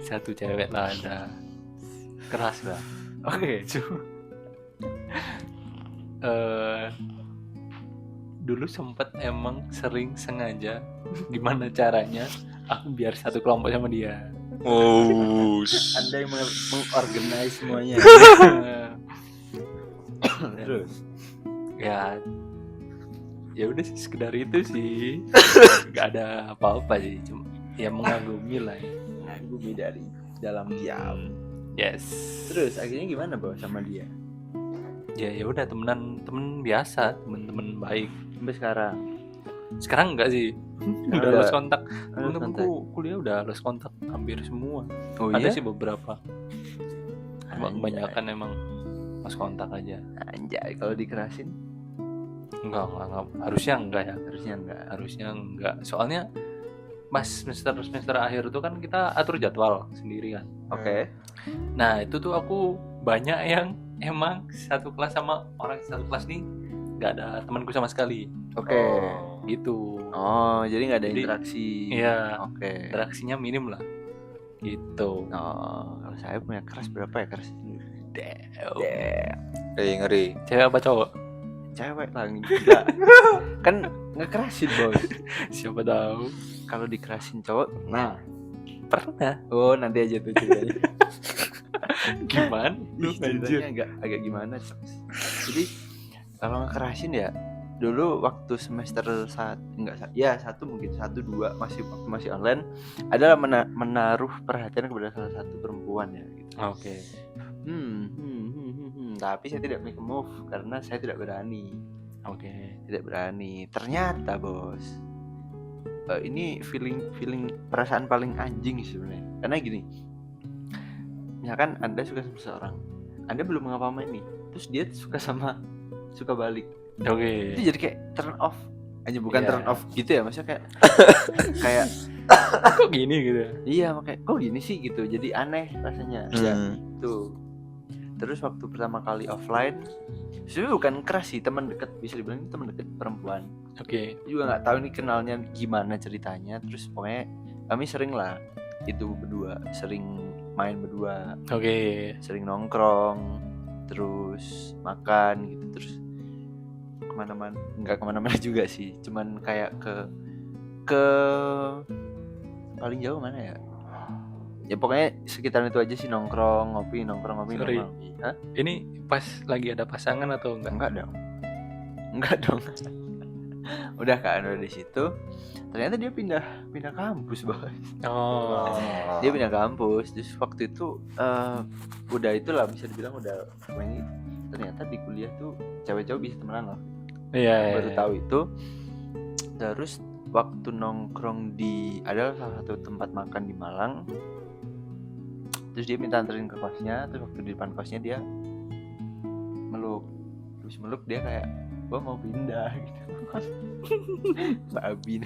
Satu cewek lah ada. Keras lah. Oke. Dulu sempet emang sering sengaja gimana caranya aku biar satu kelompok sama dia. Anda yang mengorganize semuanya. Terus ya udah sih, sekedar itu sih. Gak ada apa-apa sih, cuma ya mengagumi lah ya. Mengagumi dari dalam diam. Yes. Terus akhirnya gimana bawa sama dia? Ya udah temen biasa, temen baik. Sampai sekarang. Sekarang enggak sih. Udah lost kontak. Lost Temen-temenku kuliah udah lost kontak hampir semua. Oh Ada iya? sih beberapa. Cuma kebanyakan emang lost kontak aja. Anjay, kalau dikerasin? Enggak. Harusnya enggak ya. Harusnya enggak. Soalnya pas semester akhir itu kan kita atur jadwal sendiri kan. Oke. Nah, itu tuh aku banyak yang emang satu kelas sama orang satu kelas nih nggak ada temanku sama sekali. Oke. Gitu. Oh, jadi nggak ada Jadi, interaksi. Iya. Oke. Interaksinya minim lah. Gitu. Oh, kalau saya punya keras berapa ya keras? Ngeri. Cewek apa cowok? Cewek lah, enggak. Kan ngekerasin, Bos. Siapa tahu. Kalau dikerasin cowok, nah, Pernah. oh nanti aja tuh ceritanya. Gimana? Lu Ceritanya agak gimana, Coks. Jadi kalau ngekerasin ya dulu waktu semester satu mungkin 1-2 masih online adalah menaruh perhatian kepada salah satu perempuan ya gitu. Oke. Tapi saya tidak make a move karena saya tidak berani. Oke. Tidak berani. Ternyata bos, ini feeling perasaan paling anjing sebenarnya. Karena gini, misalkan Anda suka sama seseorang, Anda belum ngapa-ngapain nih, terus dia suka balik. Oke. Itu jadi kayak turn off aja, bukan Iya. turn off gitu ya, maksudnya kayak Kok gini gitu? iya, makanya kok gini sih gitu, jadi aneh rasanya. Ya itu. Terus waktu pertama kali offline, sebenarnya bukan keras sih, teman dekat, bisa dibilang teman dekat perempuan. Oke. Juga nggak tahu nih kenalnya gimana ceritanya. Terus pokoknya kami sering lah itu berdua sering main berdua, Oke. sering nongkrong, terus makan gitu, terus kemana-mana, nggak kemana-mana juga sih, cuman kayak ke paling jauh mana ya? Ya pokoknya sekitaran itu aja sih, nongkrong, ngopi, Sorry. ngopi. Hah? Ini pas lagi ada pasangan atau enggak? Enggak dong. Udah di situ. Ternyata dia pindah kampus, Bos. Oh. Dia pindah kampus. Terus waktu itu udah itulah bisa dibilang udah ini, ternyata di kuliah tuh cewek-cewek bisa temenan loh. Iya. Baru tahu itu. Terus waktu nongkrong di adalah salah satu tempat makan di Malang. Terus dia minta anterin ke kosnya. Terus waktu di depan kosnya dia meluk. Terus meluk dia kayak, gua mau pindah gitu. Babi.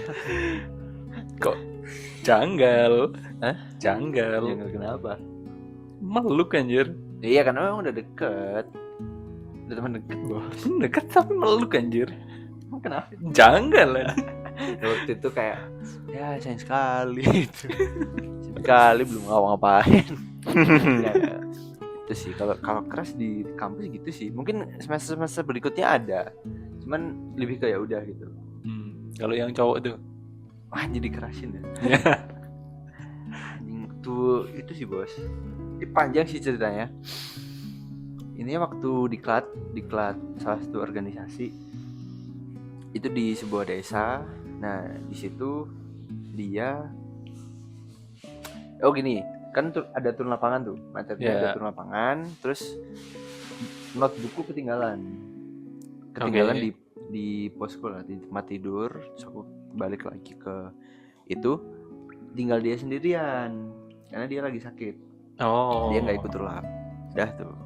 Kok janggal? Hah? Janggal. Janggal kenapa? Meluk anjir. Iya karena memang udah deket. Udah teman deket, Bos. Deket tapi meluk anjir. Emang kenapa? Janggal lah. Waktu itu kayak ya sayang sekali itu. Sekali belum ngapain. Ya, itu sih kalau keras di kampus gitu sih. Mungkin semester berikutnya ada. Cuman lebih kayak udah gitu. Kalau yang cowok tuh, Wah jadi kerasin ya. Anjing tuh itu sih, Bos. Ini panjang sih ceritanya. Ini waktu diklat salah satu organisasi itu di sebuah desa. Nah di situ dia gini kan ada turun lapangan tuh, materinya ada turun lapangan, terus notebookku ketinggalan di posko lah, di tempat tidur. Terus aku balik lagi ke itu, tinggal dia sendirian karena dia lagi sakit. Dia nggak ikut turun.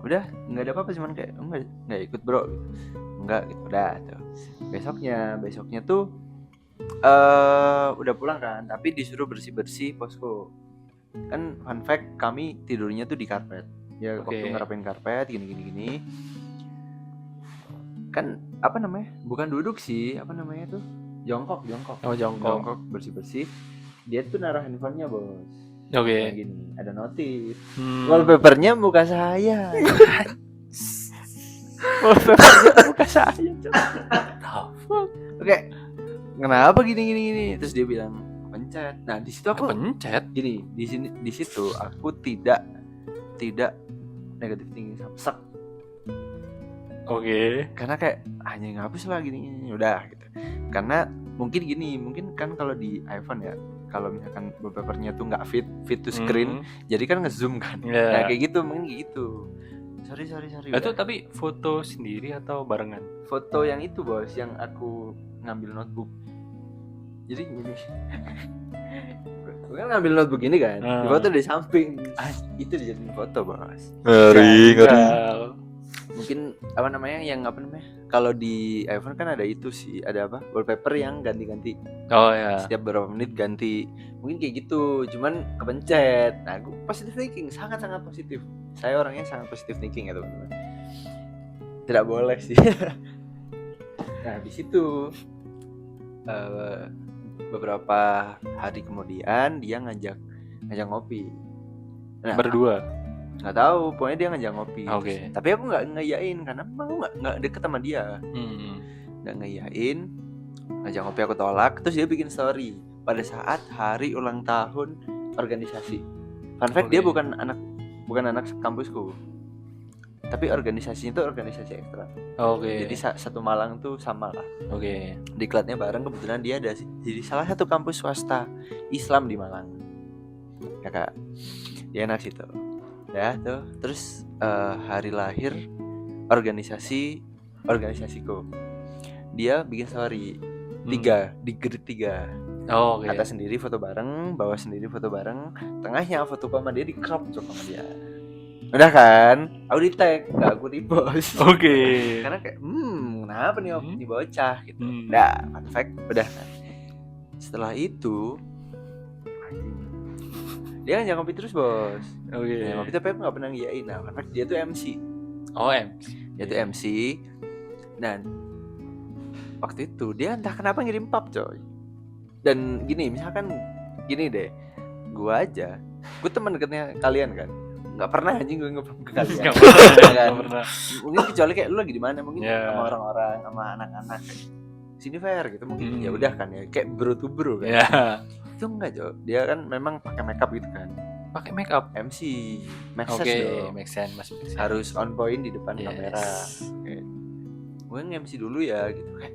Udah nggak ada apa-apa, cuman kayak nggak ikut bro gitu. Nggak gitu, udah tuh. Besoknya tuh udah pulang kan, tapi disuruh bersih posko. Kan fun fact, kami tidurnya tuh di karpet ya. Waktu ngerapin karpet gini kan apa namanya, bukan duduk sih, apa namanya tuh, jongkok. Jongkok bersih. Dia tuh naruh handphonenya, Bos. Kayak gini, ada notif. Wallpapernya muka saya. Wallpapernya muka saya. Oke, kenapa gini? Terus dia bilang pencet. Nah di situ aku pencet. Gini, di situ aku tidak negatif tinggi sak. Karena kayak hanya ngapus lah gini udah gitu. Karena mungkin kan kalau di iPhone ya, kalau misalkan wallpapernya tuh nggak fit to screen, jadi kan ngezoom kan. Nah kayak gitu, mungkin gitu. Sorry. Itu tapi foto sendiri atau barengan? Foto yang itu, Bos, yang aku ngambil notebook. Jadi gini, gue kan ngambil notebook ini kan, di foto dari samping, itu dijadiin foto, Bos. Ngeri. Mungkin kalau di iPhone kan ada itu sih, ada apa, wallpaper yang ganti-ganti. Setiap beberapa menit ganti, mungkin kayak gitu, cuman kepencet. Nah gue positive thinking, sangat-sangat positif. Saya orangnya sangat positive thinking ya teman-teman. Tidak boleh sih. Nah di situ beberapa hari kemudian dia ngajak ngopi. Nah, berdua? Nggak tahu, pokoknya dia ngajak ngopi. Tapi aku nggak ngeyain karena aku nggak deket sama dia. Nggak ngeyain, ngajak ngopi aku tolak. Terus dia bikin story pada saat hari ulang tahun organisasi. Fun fact, dia bukan anak kampusku, tapi organisasinya itu organisasi ekstra. Jadi satu Malang tuh sama lah. Diklatnya bareng, kebetulan dia ada jadi salah satu kampus swasta Islam di Malang. Kakak, dia enak situ. Ya tuh. Terus hari lahir organisasiku, dia bikin story 3 di grid 3. Atas sendiri foto bareng, bawah sendiri foto bareng, tengahnya foto sama dia di crop sama dia. Udah kan, aku di tag, nggak aku di post. Karena kayak kenapa nih di bocah gitu. Udah, fun fact, udah kan. Setelah itu dia kan ngopi terus, Bos. Ngopi tapi aku nggak pernah ngiyain. Nah, fun fact, dia tuh MC. Dia tuh MC. Dan waktu itu dia entah kenapa ngirim pap, coy. Dan gini, misalkan gini deh, gue aja, gue teman dekatnya kalian kan, nggak pernah anjing gue nge-prank ke kalian. Nggak pernah, Kan? nggak pernah. Mungkin kecuali kayak lu lagi di mana, mungkin Yeah. sama orang-orang, sama anak-anak sini fair gitu mungkin. Hmm. Ya udah kan ya, kayak bro to bro kan. Ya, Itu enggak, Jo. Dia kan memang pakai makeup gitu kan. pakai make up. MC, make Oke, sense dong. make sense, masih make sense. Harus on point di depan Yes. kamera. Kayak, gue nge-MC dulu ya gitu kayak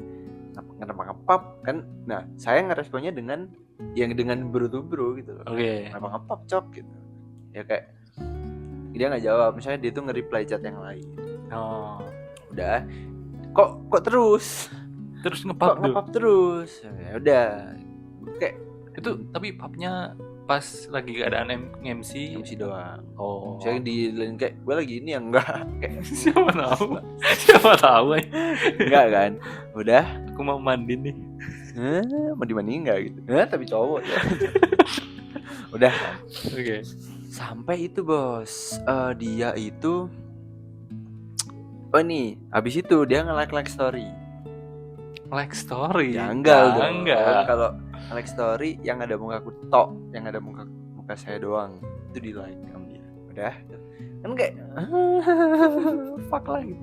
kenapa ngepop kan. Nah, saya ngeresponnya dengan bro to bro gitu loh. Oke. Kenapa ngepop cok gitu. Ya kayak dia nggak jawab, misalnya dia tuh nge-reply chat yang lain. Oh, Udah, kok terus terus kok ngepop tuh. ngepop terus. Ya udah, kayak Itu tapi popnya pas lagi keadaan MC. MC doang. Oh. Misalnya di lain kayak gue lagi ini yang enggak kayak Siapa tahu? Siapa tahu? enggak kan. Udah, Aku mau mandi nih. mau dimandiin enggak gitu. Tapi cowok ya. Udah kan. Oke. Sampai itu bos, dia itu nih, habis itu dia nge-like story. Like story. Janggal dong. Janggal. Kalau like story yang ada muka aku tok, yang ada muka saya doang, itu di like sama dia. Udah, kan kayak fuck lah gitu.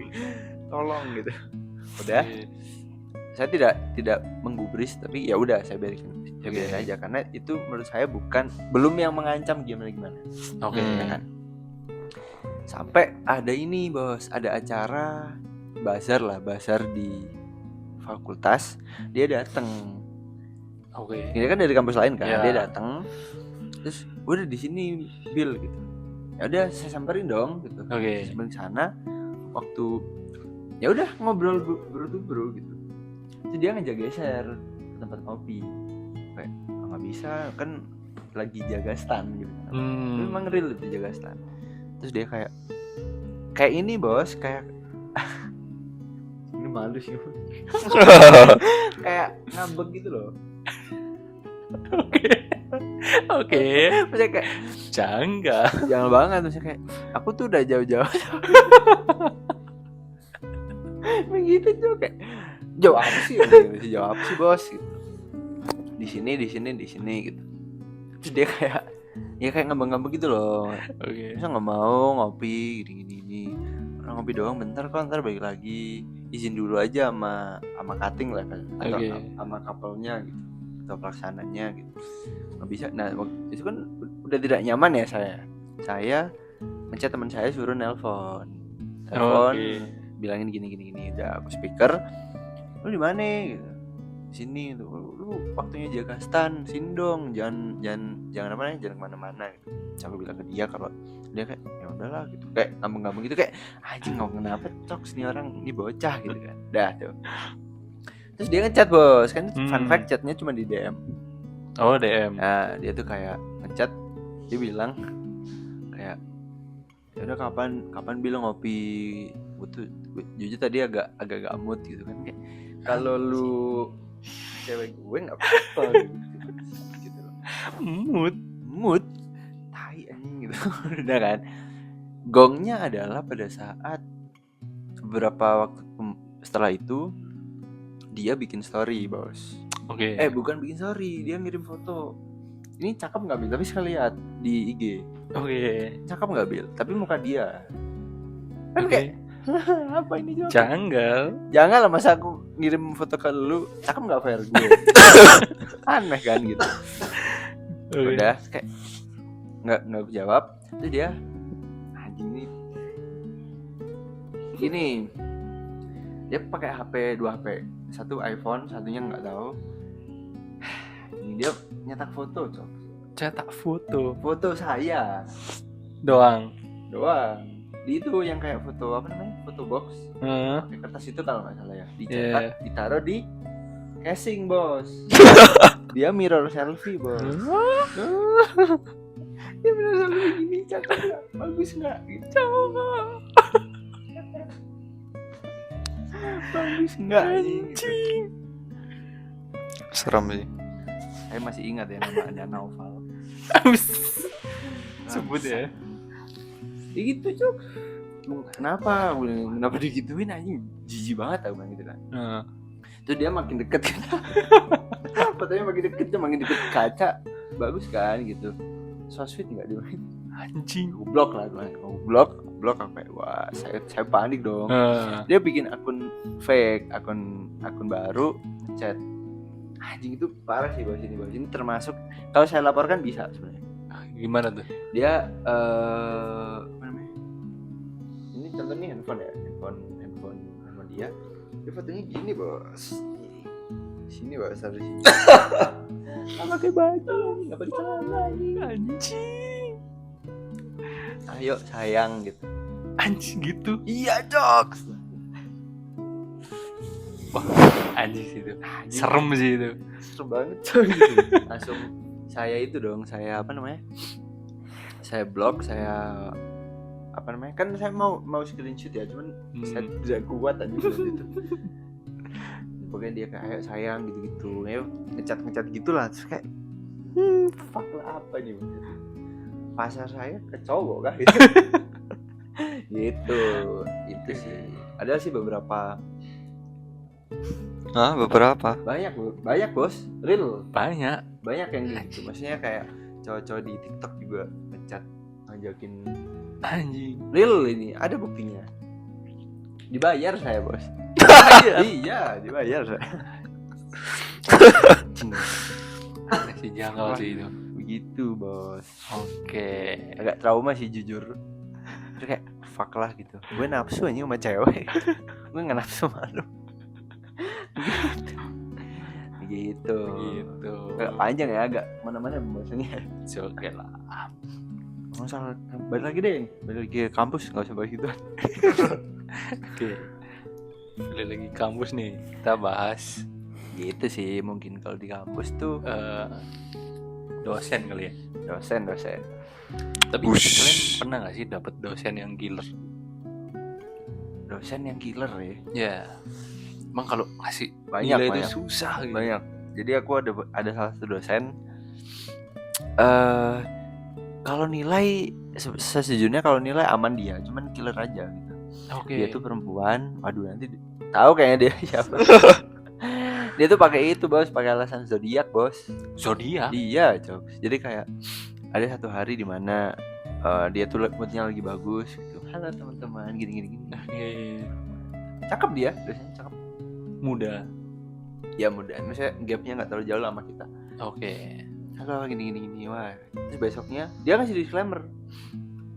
Tolong gitu. Udah, saya tidak menggubris, tapi ya udah saya biarin aja karena itu menurut saya belum yang mengancam gimana. Oke. Ya kan? Sampai ada ini bos, ada acara bazar di fakultas, dia datang. Oke. Ini kan dari kampus lain kan, Ya. dia datang. Terus udah di sini Bill gitu. Ya udah saya samperin dong gitu. Oke. Sampai sana waktu ya udah ngobrol bro gitu. Terus dia ngajak geser ke tempat kopi. Kayak nggak bisa kan lagi jaga stand gitu. Tapi memang real itu jaga stand. Terus dia kayak ini bos, kayak ini malu sih. Kayak ngambek gitu loh. Oke. Maksudnya kayak Janggal. jangan banget, maksudnya kayak aku tuh udah jauh-jauh. Begitu tuh kayak jauh apa sih? Jauh apa sih bos gitu. Di sini gitu. Terus dia kayak ngambek-ngambek gitu loh. Oke. Masa nggak mau ngopi gini. Orang ngopi doang bentar kok, ntar balik lagi. Izin dulu aja sama cutting lah kan, atau Oke. sama couple-nya gitu, atau pelaksananya gitu. Nggak bisa. Nah waktu itu kan udah tidak nyaman ya saya mencet teman saya suruh nelpon, Oke. bilangin gini. Udah aku speaker, lu di mana gitu. Sini tuh, lu waktunya jaga stand, sini dong, jangan apa namanya, jangan kemana-mana gitu. Terus aku bilang ke dia kalau dia kayak ya udahlah gitu, kayak ngambung gitu kayak anjing ngomong kenapa cok sini orang ini bocah gitu kan. Dah tuh. Terus dia ngechat bos, kan fun fact chatnya cuma di DM. Oh, DM. Nah dia tuh kayak ngechat, dia bilang kayak ya udah kapan bilang ngopi. Gue jujur tadi agak mood gitu kan, kayak kalau lu cewek gue nggak apa-apa gitu loh. Mood tai anjing gitu. Udah kan, gongnya adalah pada saat beberapa waktu setelah itu dia bikin story bos. Oke. Bukan bikin story, dia ngirim foto. Ini cakep nggak Bil? Tapi sekali lihat di IG Oke. cakep nggak Bil? Tapi muka dia kan Oke. kayak apa ini juga? Janggal. Jangan lah, masa aku ngirim foto ke lu cakep nggak fair gue. Aneh kan gitu. Oke. Udah kayak nggak jawab. Terus dia anjing nih gini, dia pakai HP, 2 HP, satu iPhone, satunya nggak tahu. Ini dia nyetak foto cok, Cetak foto saya doang. di itu yang kayak foto apa namanya, foto box pakai kertas itu kalau nggak salah ya, dicetak ditaruh di casing bos. Dia mirror selfie bos. Dia mirror selfie gini, cakep nggak, bagus nggak gitu. Bagus nggak anjing. Serem sih. Saya masih ingat ya namanya Naufal. Sebut ya. Ya gitu cok. Kenapa digituin anjing, jijik banget aku bilang gitu kan. Terus dia makin deket kan. Fotonya makin deket kaca, bagus kan gitu. so sweet nggak dia main. Anjing. Goblok lah gue, goblok aku kayak wah saya panik dong. Dia bikin akun fake, akun baru, chat. Anjing itu parah sih bos ini termasuk kalau saya laporkan bisa sebenarnya. Gimana tuh? Dia apa namanya? Ini contohnya handphone dia. Dia fotonya gini bos. Sini bos harus sini. Nggak pakai baju, nggak pakai celana anjing. Ayo sayang gitu. Anjing gitu. Iya jokes. Wah, anjing sih itu. Serem sih itu. Serem banget coy. Langsung saya itu dong, saya apa namanya? Saya blok, saya apa namanya? Kan saya mau screenshot ya, cuman saya tidak kuat aja gitu. Pokoknya dia kayak ayo sayang gitu-gitu. Ya ngecat gitulah. Terus kayak fuck lah apa nih? Pasar saya ke cowok kan gitu. Gitu. Itu sih. Ada sih beberapa. Beberapa. Banyak bos. Real. Banyak Yang gitu. Maksudnya kayak cowok-cowok di TikTok juga ngecat ngajakin anjing. real ini ada buktinya. Dibayar saya bos. Iya dibayar saya. Si janggal sih itu. Begitu bos. Oke. Agak trauma sih jujur. Terus kayak fuck lah gitu. Gue nafsu aja sama cewek. Gue nggak nafsu sama lu. Gitu. Agak panjang ya, agak mana-mana bahasanya. Oke lah. Masalah balik lagi ke kampus, nggak usah bahas gitu. Oke. Balik lagi kampus nih, kita bahas Gitu sih mungkin kalau di kampus tuh dosen kali ya. dosen. Tapi kalian pernah nggak sih dapat dosen yang killer? Dosen yang killer ya? Ya. Emang kalau ngasih Banyak, nilai banyak. itu susah gitu. Banyak. Jadi aku ada salah satu dosen. Kalau nilai sejujurnya kalau nilai aman dia, cuman killer aja gitu. Oke. Dia tuh perempuan. Waduh nanti tahu kayaknya dia siapa. Dia tuh pakai itu bos, pakai alasan zodiak bos. Zodiak. Iya jokes. Jadi kayak ada satu hari di mana dia tuh moodnya lagi bagus gitu. Halo teman-teman, gini. Oke. Cakep dia, dosennya cakep. Muda. Ya mudah, maksudnya gapnya nggak terlalu jauh sama kita. Oke. Halo gini. Wah, terus besoknya dia kasih disclaimer.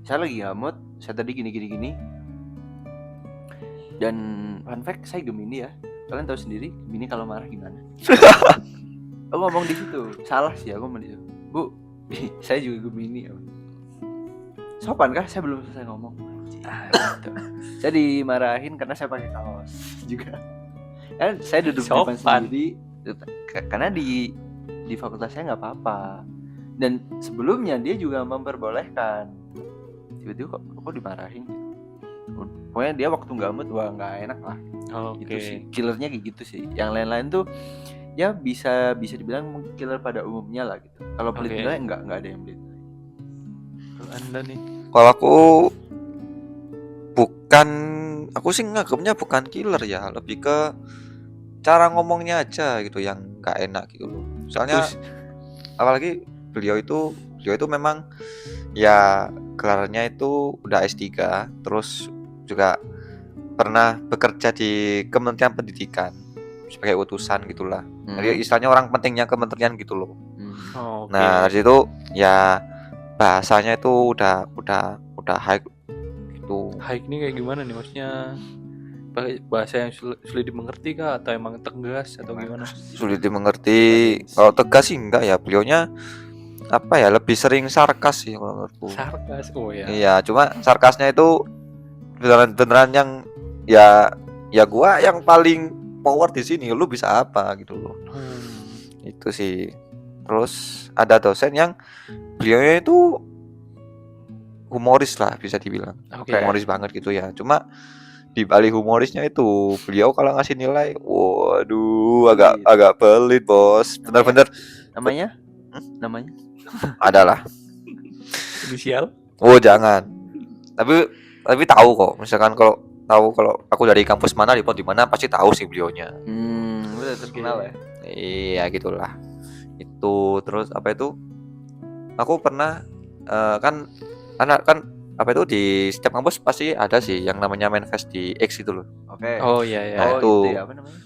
Saya lagi nggak mood, saya tadi gini. Dan fun fact, saya Gemini ya. Kalian tahu sendiri Gemini kalau marah gimana? Aku ngomong di situ, salah sih aku ngomong di situ. Bu, saya juga Gemini. Sopan kah? Saya belum selesai ngomong. Gitu. Saya dimarahin karena saya pakai kaos juga. Kan saya duduk di depan sendiri karena di fakultas saya nggak apa-apa. Dan sebelumnya dia juga memperbolehkan. Tiba-tiba kok dimarahin gitu. Pokoknya dia waktu nggak mood, wah nggak enak lah. Gitu sih. Killernya kayak gitu sih. Yang lain-lain tuh ya bisa dibilang killer pada umumnya lah gitu. Kalau pelit nilai nggak ada yang pelit. Kalau Anda nih? Kalau aku sih nganggapnya bukan killer ya, lebih ke cara ngomongnya aja gitu yang nggak enak gitu loh. Soalnya apalagi beliau itu memang ya gelarnya itu udah S3, terus juga pernah bekerja di Kementerian Pendidikan sebagai utusan gitulah. Jadi istilahnya orang pentingnya kementerian gitu loh. Nah dari situ ya bahasanya itu udah high gitu. High ini kayak gimana nih, maksudnya bahasa yang sulit dimengerti kah atau emang tegas atau gimana? Sulit dimengerti. Kalau tegas sih enggak ya, beliaunya apa ya, lebih sering sarkas sih kalau menurutku. Sarkas. Oh ya. Iya, cuma sarkasnya itu beneran yang ya gua yang paling power di sini, lu bisa apa gitu loh. Itu sih. Terus ada dosen yang beliaunya itu humoris lah bisa dibilang. Humoris banget gitu ya. Cuma di balik humorisnya itu beliau kalau ngasih nilai, waduh agak pelit bos. Bener-bener. Namanya? Adalah. Inisial? Oh jangan. Tapi tahu kok. Misalkan kalau aku dari kampus mana, di mana pasti tahu sih beliaunya. Udah terkenal ya. Iya gitulah. Itu terus apa itu? Aku pernah kan anak kan apa itu di setiap kampus pasti ada sih yang namanya manifest di X itu loh. Oke. Oh iya ya. Nah, Oh, itu. ya apa namanya?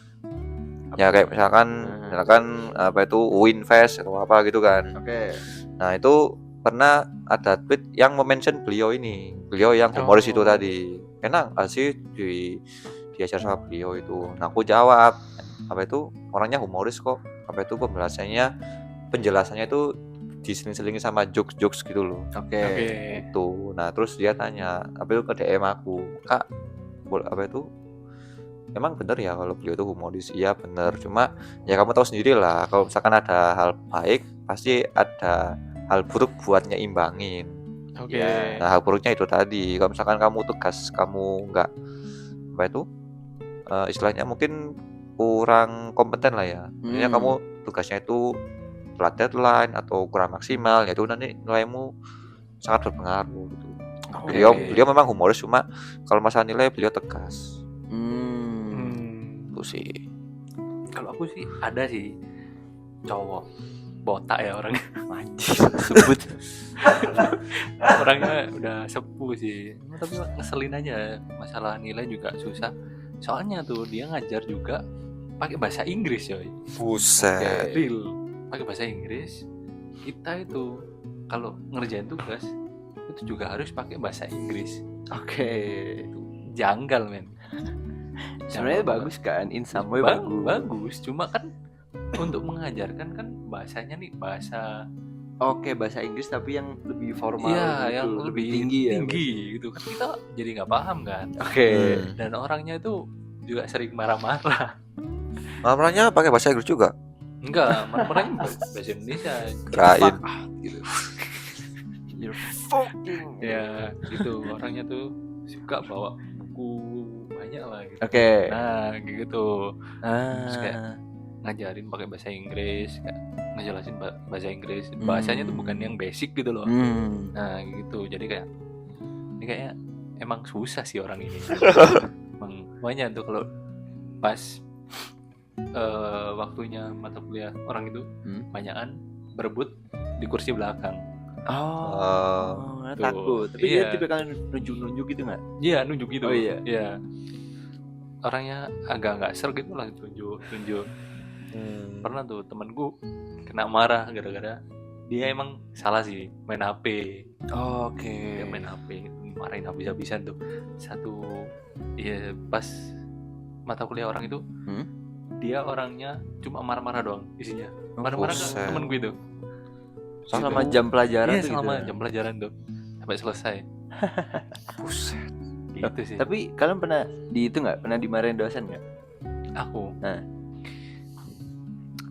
Ya kayak misalkan apa itu Winfest atau apa gitu kan. Oke. Nah itu pernah ada tweet yang mention beliau yang humoris itu tadi. Enak gak sih diajar sama beliau itu. Nah aku jawab apa itu orangnya humoris kok. Apa itu penjelasannya itu diseling-selingi sama jokes gitu loh. Oke. Itu. Nah terus dia tanya apa itu ke DM aku, Kak apa itu emang bener ya kalau beliau itu humoris? Iya bener, cuma ya kamu tahu sendiri lah kalau misalkan ada hal baik pasti ada hal buruk buat nyimbangin. Oke. Nah hal buruknya itu tadi kalau misalkan kamu tugas kamu nggak apa itu istilahnya mungkin kurang kompeten lah ya. Maksudnya kamu tugasnya itu telat deadline atau kurang maksimal, ya itu nanti nilaimu sangat berpengaruh gitu. Beliau memang humoris, cuma kalau masalah nilai beliau tegas. Itu sih. Kalau aku sih ada sih cowok botak ya orangnya. Anjir, sebut. Orangnya udah sepuh sih. Tapi ngeselin aja, masalah nilai juga susah. Soalnya tuh dia ngajar juga pakai bahasa Inggris coy. Buset. Real. Pakai bahasa Inggris. Kita itu kalau ngerjain tugas itu juga harus pakai bahasa Inggris. Oke. Itu janggal men. Sebenarnya bagus kan, in some way bagus. Cuma kan untuk mengajarkan kan bahasanya nih bahasa bahasa Inggris tapi yang lebih formal iya, gitu, yang lebih tinggi gitu kan kita jadi nggak paham kan. Dan orangnya itu juga sering marah-marah. Marahnya pakai bahasa Inggris juga? Enggak, marah-marahnya bahasa Indonesia. Kirain gitu. You're fucking. Ya gitu, orangnya tuh suka bawa buku banyak lah gitu. Nah gitu. Terus kayak ngajarin pakai bahasa Inggris, kayak ngejelasin bahasa Inggris. Bahasanya tuh bukan yang basic gitu loh. Nah gitu, jadi kayak ini kayaknya emang susah sih orang ini. Emang banyak tuh kalau pas waktunya mata kuliah orang itu banyakan berebut di kursi belakang. Takut. Tapi dia tipe kalian nunjuk-nunjuk gitu nggak? Iya, nunjuk gitu. Oh iya. Iya. Orangnya agak nggak ser gitu lah tunjuk. Pernah tuh temanku kena marah gara-gara dia emang salah sih main HP. Dia main HP, marahin habis-habisan tuh. Pas mata kuliah orang itu dia orangnya cuma marah-marah doang isinya. Marah-marah ke temen gue itu. Selama jam pelajaran tuh selama jam pelajaran tuh sampai selesai. Buset. Gitu sih. Tapi kalian pernah pernah dimarahin dosen nggak? Aku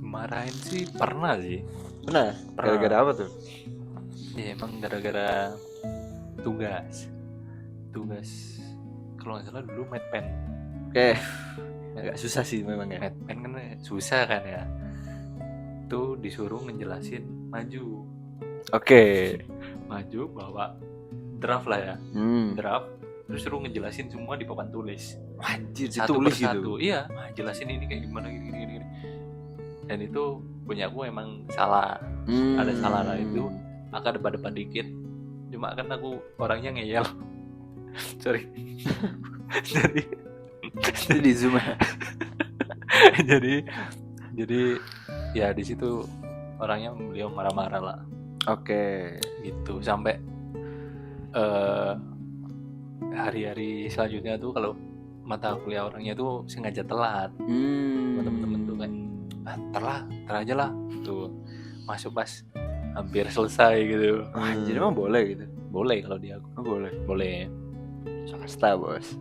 marahin sih pernah sih. Pernah. Gara-gara apa tuh? Ya emang gara-gara tugas kalau nggak salah dulu Mad Pen. Agak susah sih memang ya. Mad Pen kan susah kan ya. Tuh disuruh ngejelasin maju bawa draft lah ya. Draft terus suruh ngejelasin semua di papan tulis. Anjir, satu ditulis persatu. gitu. Iya, jelasin ini kayak gimana gini. Dan itu punya aku emang salah. Ada salah lah itu. Agak depan dikit. Cuma kan aku orangnya ngeyel. Sorry. Jadi di Zoom. jadi ya di situ orangnya beliau marah-marah lah. Gitu sampai hari-hari selanjutnya tuh kalau mata kuliah orangnya tuh sengaja telat. Temen-temen tuh kayak ntar aja lah tuh masuk pas hampir selesai gitu. Jadi emang boleh gitu? Boleh kalau dia aku. Boleh. Swasta bos.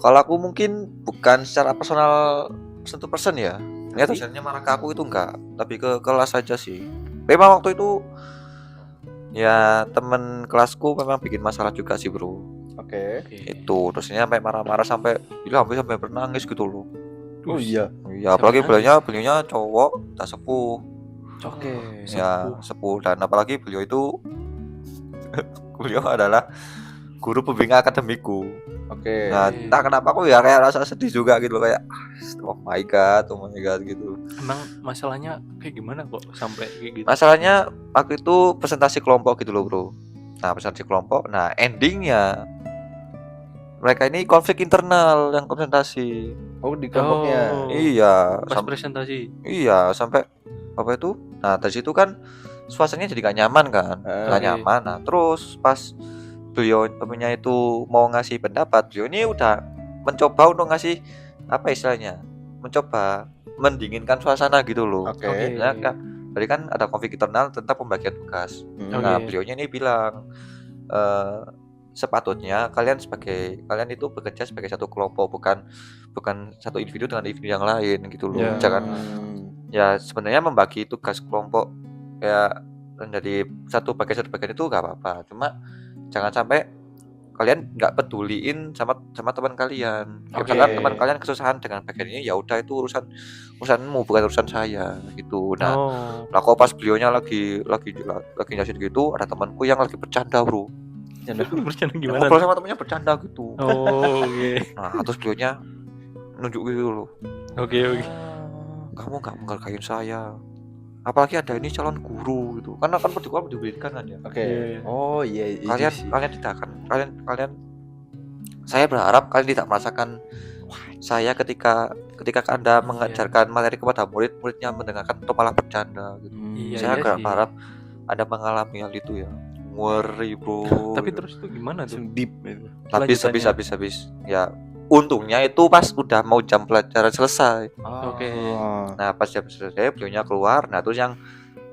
Kalau aku mungkin bukan secara personal person ya. Ya dosennya marah ke aku itu enggak, tapi ke kelas aja sih. Memang waktu itu ya temen kelasku memang bikin masalah juga sih bro. Itu dosennya sampai marah-marah sampai sampai bernangis gitu loh. Oh iya. Iya, apalagi beliaunya cowok, tak sepuh. Ya sepuh, dan apalagi beliau adalah guru pembimbing akademiku. Oke. Nah, entah kenapa aku ya kayak rasa sedih juga gitu loh, kayak oh my god gitu. Emang masalahnya kayak gimana kok sampai kayak gitu? Masalahnya waktu itu presentasi kelompok gitu loh, Bro. Nah, presentasi kelompok. Nah, endingnya mereka ini konflik internal yang presentasi. Oh, di kelompoknya. Oh, Iya, pas presentasi. iya, sampai apa itu? Nah, dari situ kan suasananya jadi gak nyaman kan, gak Oke. nyaman. Nah, terus pas beliau temennya itu mau ngasih pendapat, beliau ini udah mencoba untuk ngasih apa istilahnya, mencoba mendinginkan suasana gitu loh. Oke. Ya kan, tadi kan ada konflik internal tentang pembagian tugas. Nah, Oke. beliaunya ini bilang sepatutnya kalian itu bekerja sebagai satu kelompok, bukan satu individu dengan individu yang lain gitu loh. Ya. Jangan ya sebenarnya membagi tugas kelompok kayak dari satu bagian itu gak apa-apa, cuma jangan sampai kalian nggak peduliin sama teman kalian. Oke. Misalkan teman kalian kesusahan dengan bagian ini, ya udah itu urusanmu bukan urusan saya gitu. Nah, Oh. lah kok pas beliaunya lagi jelasin gitu, ada temanku yang lagi bercanda, Bro. Bercanda gimana? Ngobrol sama temennya bercanda gitu. Oh, oke. Nah, terus beliaunya nunjuk gitu loh. Oke. Kamu nggak menghargain saya. Apalagi ada ini calon guru gitu. Karena kan berdua diberikan kan ya. Oke. Iya. Oh iya, itu Kalian sih. tidak akan kalian saya berharap kalian tidak merasakan saya ketika Anda mengajarkan materi kepada muridnya mendengarkan atau malah bercanda gitu. Iya, Saya iya agak sih. berharap Anda mengalami hal itu ya. Ngeri, Bro. Tapi terus itu gimana tuh? Langsung deep itu. habis. Ya, untungnya itu pas udah mau jam pelajaran selesai. Oke. Nah, pas jam selesai beliaunya keluar. Nah, terus yang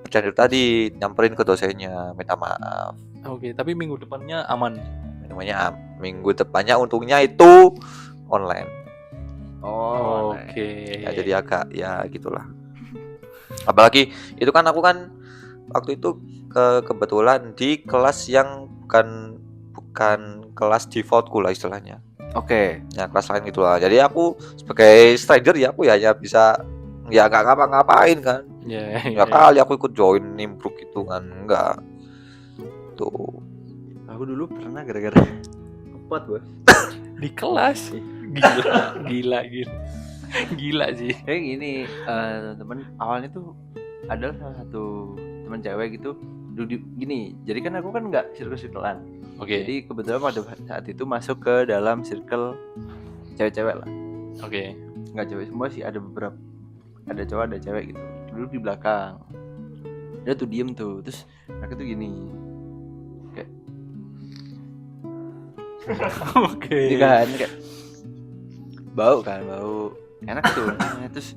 bercanda tadi nyamperin ke dosennya minta maaf. Oke, tapi minggu depannya aman. Namanya minggu depannya untungnya itu online. Oh, Oke. Ya jadi agak ya gitulah. Apalagi itu kan aku kan waktu itu kebetulan di kelas yang bukan kelas defaultku lah istilahnya. Oke. Ya kelas lain gitulah. Jadi aku sebagai stranger ya aku ya hanya bisa ya nggak ngapa-ngapain kan. Ya. Ya kali aku ikut join nimbruk gitu kan, enggak. Tuh. Aku dulu pernah gara-gara ngepat, Bos. Di kelas. Gila. Gila sih. Kayak gini, teman awalnya tuh adalah salah satu teman cewek gitu. Gini, jadi kan aku kan nggak circle-circlean. Oke. Jadi kebetulan pada saat itu masuk ke dalam circle cewek-cewek lah. Oke. Nggak cewek semua sih, ada beberapa, ada cowok ada cewek gitu. Duduk di belakang. Dia tuh diem tuh, terus mereka tuh gini. Kayak Oke. ini kan kayak bau enak tuh. Terus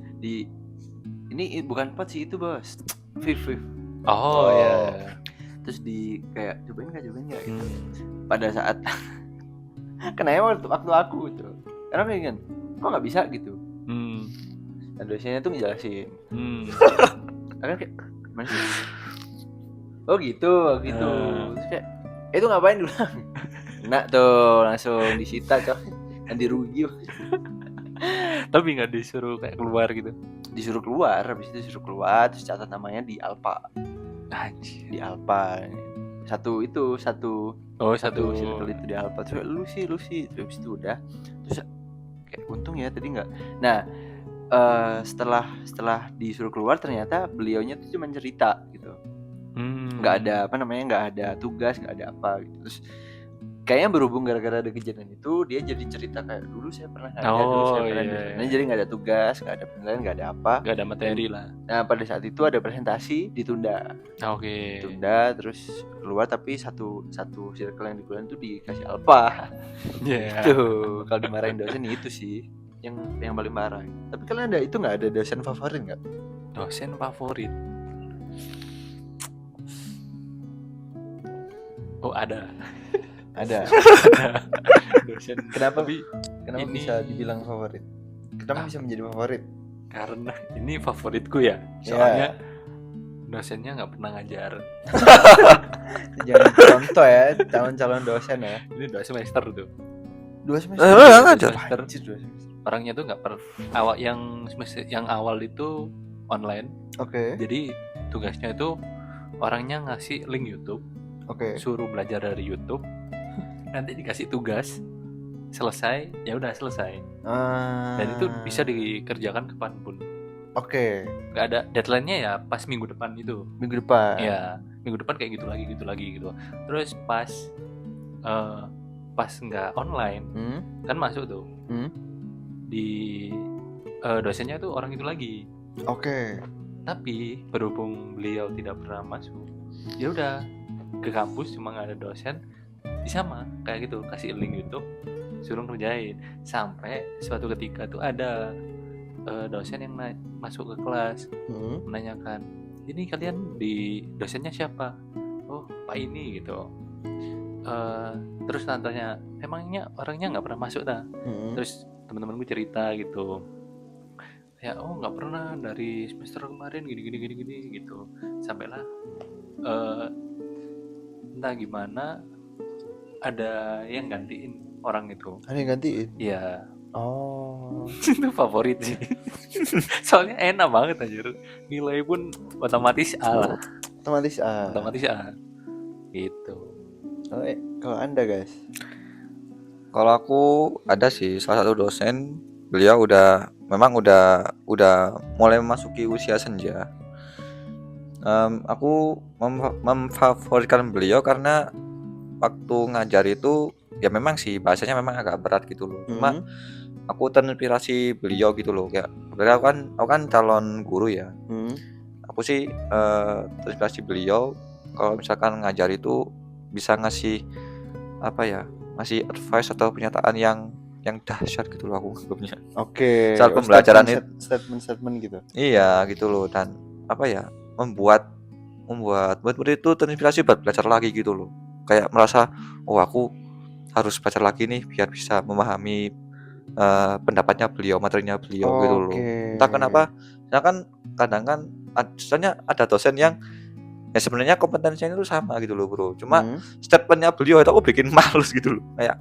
ini bukan pot sih itu, Bos. Fif. Oh ya. Terus kayak cobain nggak gitu. Pada saat kenapa waktu aku tuh, karena kayak kan kok nggak bisa gitu. Nah, dosennya tuh ngejelasin. Kan kayak mana sih? Oh gitu. Terus kayak itu ngapain dulu? Nah tuh langsung disita coy. Nanti rugi. Tapi nggak disuruh kayak keluar gitu. Disuruh keluar, habis itu disuruh keluar, terus catat namanya di Alpa. Anjir. Di Alpa. Satu Oh, circle satu. itu di Alpa. Terus lu sih. Terus itu udah. Terus kayak untung ya tadi enggak. Nah, setelah disuruh keluar ternyata beliaunya tuh cuma cerita gitu. Nggak ada tugas, nggak ada apa gitu. Terus kayaknya berhubung gara-gara ada kejadian itu, dia jadi cerita kayak dulu saya pernah ada, Iya. Nah, jadi nggak ada tugas, nggak ada penilaian, nggak ada apa. Nggak ada materi lah. Nah pada saat itu ada presentasi ditunda, Oke. terus keluar tapi satu circle yang dikeluarin tuh dikasih Alpa. Ya. Tuh kalau dimarahin dosen itu sih yang paling marah. Tapi kalian nggak ada dosen favorit nggak? Dosen favorit. Oh, ada. Ada. Dosen. Kenapa Tapi Kenapa ini- bisa dibilang favorit? Kenapa bisa menjadi favorit? karena ini favoritku ya. Soalnya dosennya nggak pernah ngajar. Jangan contoh ya, calon dosen ya. Ini 2 semester tuh. 2 semester. Ngajar. Anjir, 2 semester. Orangnya tuh nggak yang awal itu online. Oke. Jadi tugasnya itu orangnya ngasih link YouTube, Oke. suruh belajar dari YouTube. Nanti dikasih tugas selesai ya udah selesai. Dan itu bisa dikerjakan kapanpun. Oke. Nggak ada deadline-nya ya pas minggu depan itu. Minggu depan. Ya minggu depan kayak gitu lagi gitu. Terus pas nggak online kan masuk tuh di dosennya tuh orang itu lagi. Oke. Tapi berhubung beliau tidak pernah masuk, ya udah ke kampus cuma nggak ada dosen, sama kayak gitu kasih link YouTube, suruh ngerjain. Sampai suatu ketika tuh ada dosen yang masuk ke kelas menanyakan, ini kalian di dosennya siapa? Oh Pak ini gitu. Terus tantanya emangnya orangnya nggak pernah masuk dah. Terus teman-temanku cerita gitu, ya nggak pernah dari semester kemarin gini gitu. Sampailah entah gimana ada yang gantiin orang itu. Ada yang gantiin? Iya. Oh. Itu favorit sih. Soalnya enak banget anjir. Nilai pun otomatis A lah. Otomatis A. Gitu. Kalau Anda guys? Kalau aku ada sih salah satu dosen, beliau memang udah mulai memasuki usia senja. Aku memfavoritkan beliau karena waktu ngajar itu ya memang sih bahasanya memang agak berat gitu loh. Cuma aku terinspirasi beliau gitu loh, kayak beliau aku kan calon guru ya. Aku sih terinspirasi beliau kalau misalkan ngajar itu bisa ngasih ngasih advice atau pernyataan yang dahsyat gitu loh aku sebelumnya. Oke. Saat pembelajaran itu statement gitu. Iya gitu loh, dan membuat murid itu terinspirasi buat belajar lagi gitu loh. Kayak merasa aku harus belajar lagi nih biar bisa memahami pendapatnya beliau, materinya beliau gitu loh. Entah kenapa, kadang kan misalnya ada dosen yang ya sebenarnya kompetensinya itu sama gitu loh bro, cuma statementnya beliau itu aku bikin males gitu loh, kayak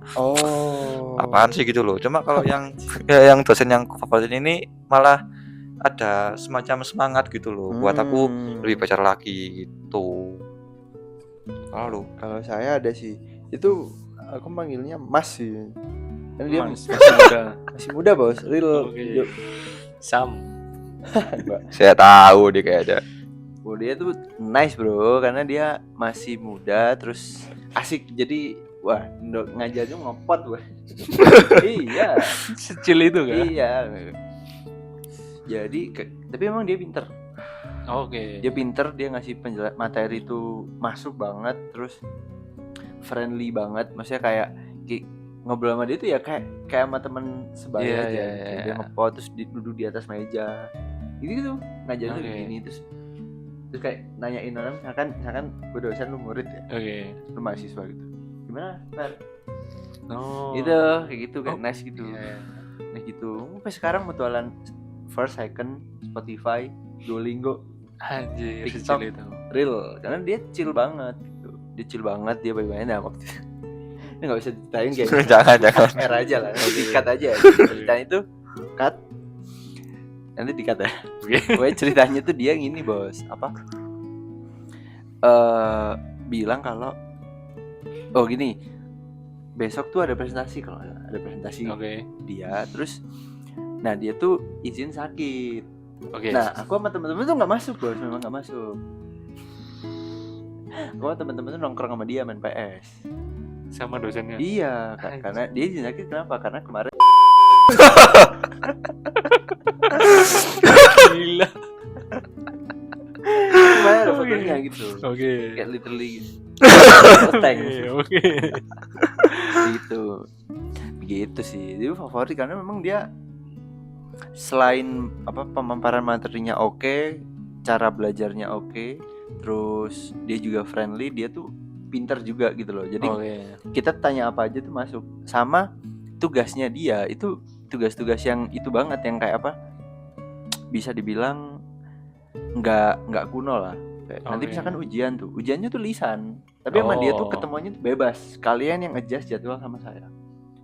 apaan sih gitu loh. Cuma kalau yang dosen yang favorit ini malah ada semacam semangat gitu loh buat aku lebih belajar lagi gitu. Kalau saya ada sih, itu aku manggilnya Mas sih, kan dia masih muda bos, real. Sam. Saya tahu dia kayak ada. Dia tuh nice bro, karena dia masih muda terus asik, jadi ngajarnya ngopot wah. Iya, secil itu kan. Iya. Jadi tapi emang dia pinter. Dia pinter, dia ngasih materi itu masuk banget, terus friendly banget, maksudnya kayak ngobrol sama dia tuh ya kayak sama teman sebaya aja. Dia ngepot terus duduk di atas meja gitu ngajarnya begini, terus kayak nanyain orang, misalkan gue dosen, lu murid ya, lu mahasiswa gitu, gimana Nar? Gitu kayak gitu kan, nice gitu. Nah gitu, sampai sekarang mutualan first, second, Spotify, Duolingo, anjir, TikTok itu real, karena dia chill banget gitu. Dia baik-baik. Nah waktu itu ini nggak bisa diceritain kayak jangan R aja lah, dikat aja ceritanya itu cut, nanti dikat ya. Gue ceritanya tuh dia gini bos, bilang kalau gini, besok tuh ada presentasi, dia terus, nah dia tuh izin sakit. Nah aku sama temen-temen tuh nggak masuk bos, memang nggak masuk. Aku sama temen-temen tuh nongkrong sama dia main PS sama dosennya. Iya, karena dia izin sakit. Kenapa? Karena kemarin gila. Kemarin fotonya gitu. Kayak literally tank. Gitu sih. Dia favorit karena memang dia selain pemaparan materinya oke, cara belajarnya oke, terus dia juga friendly, dia tuh pinter juga gitu loh. Jadi kita tanya apa aja tuh masuk. Sama tugasnya dia itu tugas-tugas yang itu banget, yang kayak bisa dibilang nggak kuno lah. Nanti misalkan ujiannya tuh lisan, tapi sama dia tuh ketemuannya tuh bebas. Kalian yang adjust jadwal sama saya.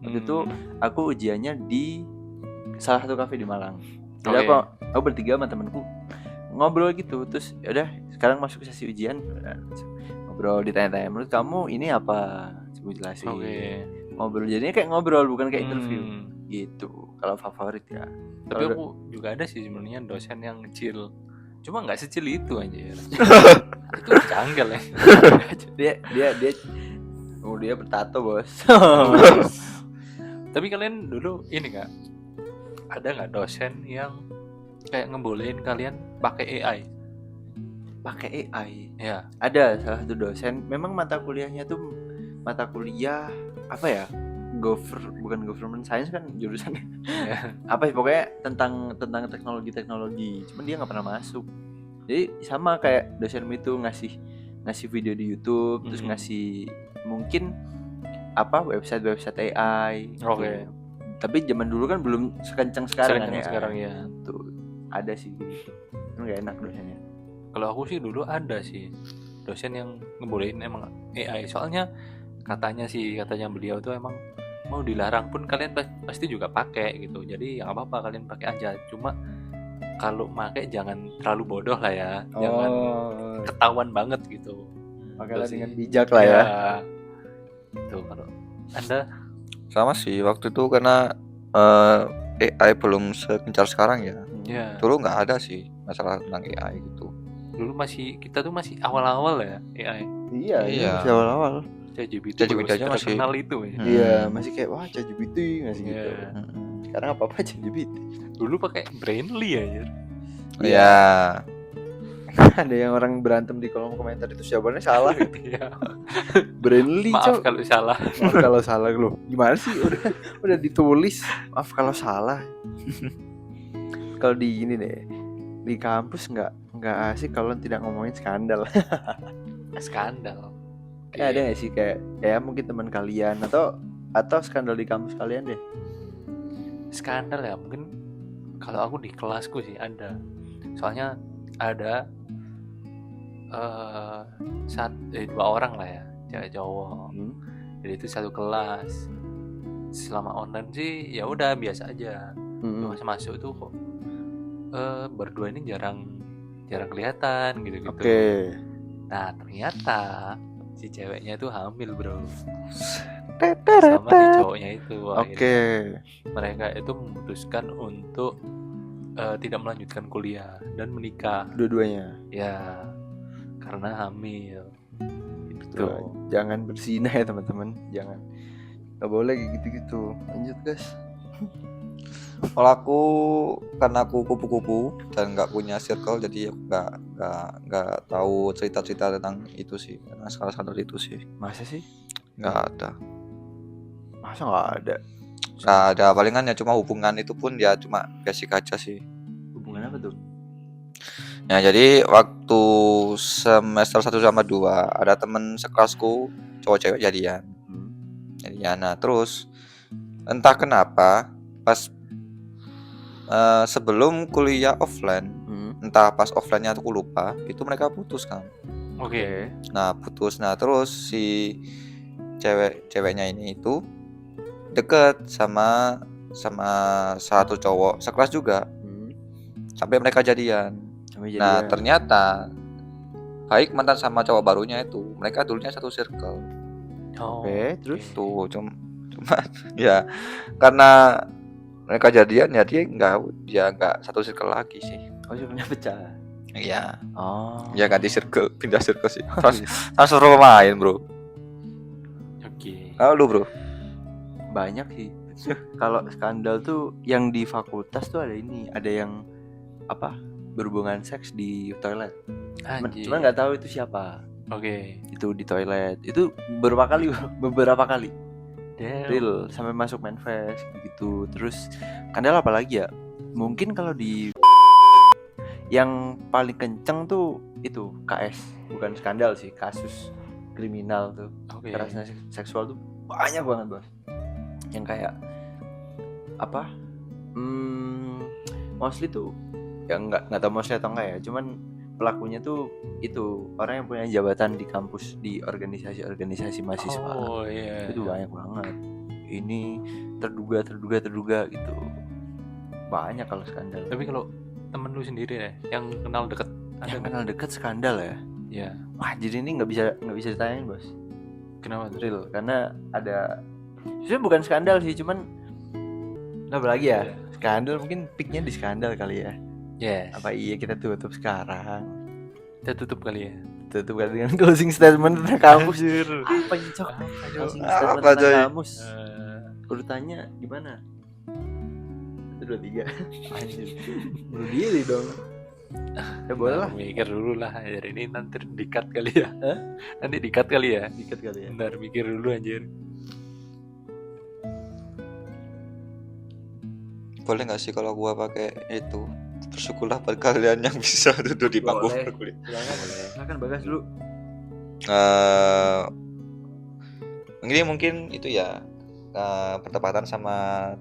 Waktu itu aku ujiannya di salah satu kafe di Malang. Jadi aku bertiga sama temanku ngobrol gitu, terus yaudah sekarang masuk ke sesi ujian, ngobrol, ditanya-tanya, menurut kamu ini apa, coba jelasin. ngobrol, jadinya kayak ngobrol bukan kayak interview Hmm. gitu. Kalau favorit ya, Tapi Kalau aku juga ada sih sebenarnya dosen yang chill. Cuma nggak secil itu anjir. Itu janggal ya. dia bertato bos. Tapi kalian dulu ini nggak, ada nggak dosen yang kayak ngebolehin kalian pakai AI? Pakai AI. Ya. Ada salah satu dosen, memang mata kuliahnya tuh mata kuliah apa ya? Bukan government science kan jurusannya. Apa sih pokoknya tentang teknologi. Cuman dia nggak pernah masuk. Jadi sama kayak dosen itu ngasih video di YouTube, terus ngasih mungkin apa website AI. Oke. Tapi zaman dulu kan belum sekencang sekarang kan ya. Sekarang ya. Tuh ada sih gitu. Kan nggak enak dosennya. Kalau aku sih dulu ada sih dosen yang ngebolehin emang AI. Soalnya katanya beliau tuh emang mau dilarang pun kalian pasti juga pakai gitu. Jadi ya nggak apa-apa, kalian pakai aja. Cuma kalau pakai jangan terlalu bodoh lah ya. Jangan ketahuan banget gitu. Pakailah Itu dengan sih. bijak lah ya. Itu kalau Anda Sama sih waktu itu karena AI belum segencar sekarang ya. ya Dulu nggak ada sih masalah tentang AI gitu. dulu kita tuh masih awal-awal ya AI. Iya. Masih awal-awal. ChatGPT aja masih terkenal itu ya. Iya, masih kayak wah ChatGPT nggak sih Iya. gitu. Sekarang apa-apa ChatGPT. Dulu pakai Brainly ya. Iya. Ada yang orang berantem di kolom komentar itu jawabannya salah gitu. Iya. Brainly, Maaf kalau salah. Maaf kalau salah lo. Gimana sih udah ditulis. Maaf kalau salah. Kalau di ini deh, di kampus nggak asik kalau tidak ngomongin skandal. Skandal. Kayak ada nggak sih kayak ya mungkin teman kalian atau skandal di kampus kalian deh. Skandal ya mungkin kalau aku di kelasku sih ada. Soalnya ada dua orang lah ya, cewek cowok. Jadi itu satu kelas. Selama online sih ya udah biasa aja. Pas masuk tuh kok berdua ini jarang kelihatan gitu. Oke. Nah ternyata si ceweknya itu hamil bro, sama si cowoknya itu. Oke. Mereka itu memutuskan untuk tidak melanjutkan kuliah dan menikah. Dua-duanya. Ya karena hamil. Itu. Jangan berzina ya teman-teman. Jangan. Gak boleh kayak gitu-gitu. Lanjut guys. Kalau aku karena aku kupu-kupu dan nggak punya circle, jadi aku nggak tahu cerita-cerita tentang itu sih. Karena salah satu itu sih Masa sih? nggak ada. Masa nggak ada? Nggak ada, palingan ya cuma hubungan itu pun ya cuma basic aja sih. Hubungan apa tuh? Ya jadi waktu semester 1 sama 2 ada temen sekelasku cowok cewek jadian. Nah terus entah kenapa pas sebelum kuliah offline, entah pas offline-nya aku lupa, itu mereka putus kan. Oke. Nah putus, nah terus si ceweknya ini itu deket sama satu cowok sekelas juga, sampai mereka jadian. Nah ternyata baik mantan sama cowok barunya itu, mereka dulunya satu circle. Oke, terus tuh cuma ya karena mereka jadian ya dia nggak satu circle lagi sih. Oh, circle-nya pecah. Iya. Oh. Ya ganti circle, pindah circle sih. Transfer pemain, Bro. Oke. Lu, Bro? Banyak sih. Kalau skandal tuh yang di fakultas tuh ada yang apa? Berhubungan seks di toilet. Cuma nggak tahu itu siapa. Oke. Itu di toilet. Itu beberapa kali. Real sampai masuk manifest gitu. Terus skandal apa lagi ya? Mungkin kalau di yang paling kenceng tuh itu KS, bukan skandal sih, kasus kriminal tuh. Kekerasan seksual tuh banyak banget, Bos. Yang kayak apa? Mostly tuh ya nggak tahu mostly atau enggak ya, cuman pelakunya tuh itu orang yang punya jabatan di kampus, di organisasi mahasiswa. Oh iya. Itu banyak banget. Ini terduga gitu. Banyak kalau skandal. Tapi kalau temen lu sendiri deh yang kenal deket, yang kenal deket skandal ya? Iya. Wah, jadi ini nggak bisa ditayangin, Bos. Kenapa tuh? Real, karena ada Sebenarnya bukan skandal sih, cuman apa lagi ya? Iya. Skandal mungkin peaknya di skandal kali ya. Yes. Apa iya kita tutup sekarang? Kita tutup kali ya. Tutup kali dengan closing statement tentang kampus. Anjir. Apa ini cok? Closing Apa, statement coy? tentang kampus. Urutannya gimana? 1, 2, 3. Anjir. Bunuh diri dong. Ya boleh lah. Mikir dulu lah, anjir. Ini nanti di-cut kali ya. Hah? Nanti di-cut kali ya. Dikit kali ya. Bentar mikir dulu anjir. Boleh nggak sih kalau gua pakai itu? Bersyukurlah buat kalian yang bisa duduk di panggung Boleh. berkulit. Silakan Bagas dulu. Ini mungkin itu ya bertepatan sama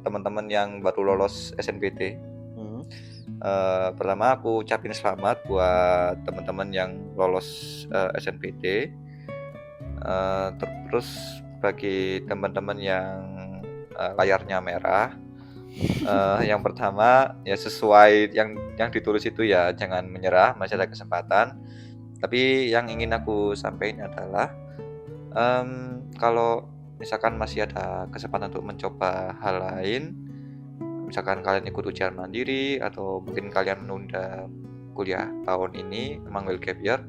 teman-teman yang baru lolos SNBT. Pertama aku ucapin selamat buat teman-teman yang lolos SNBT. Terus bagi teman-teman yang layarnya merah, yang pertama ya sesuai yang ditulis itu ya, jangan menyerah, masih ada kesempatan. Tapi yang ingin aku sampaikan adalah kalau misalkan masih ada kesempatan untuk mencoba hal lain, misalkan kalian ikut ujian mandiri atau mungkin kalian menunda kuliah tahun ini, mengambil gap year,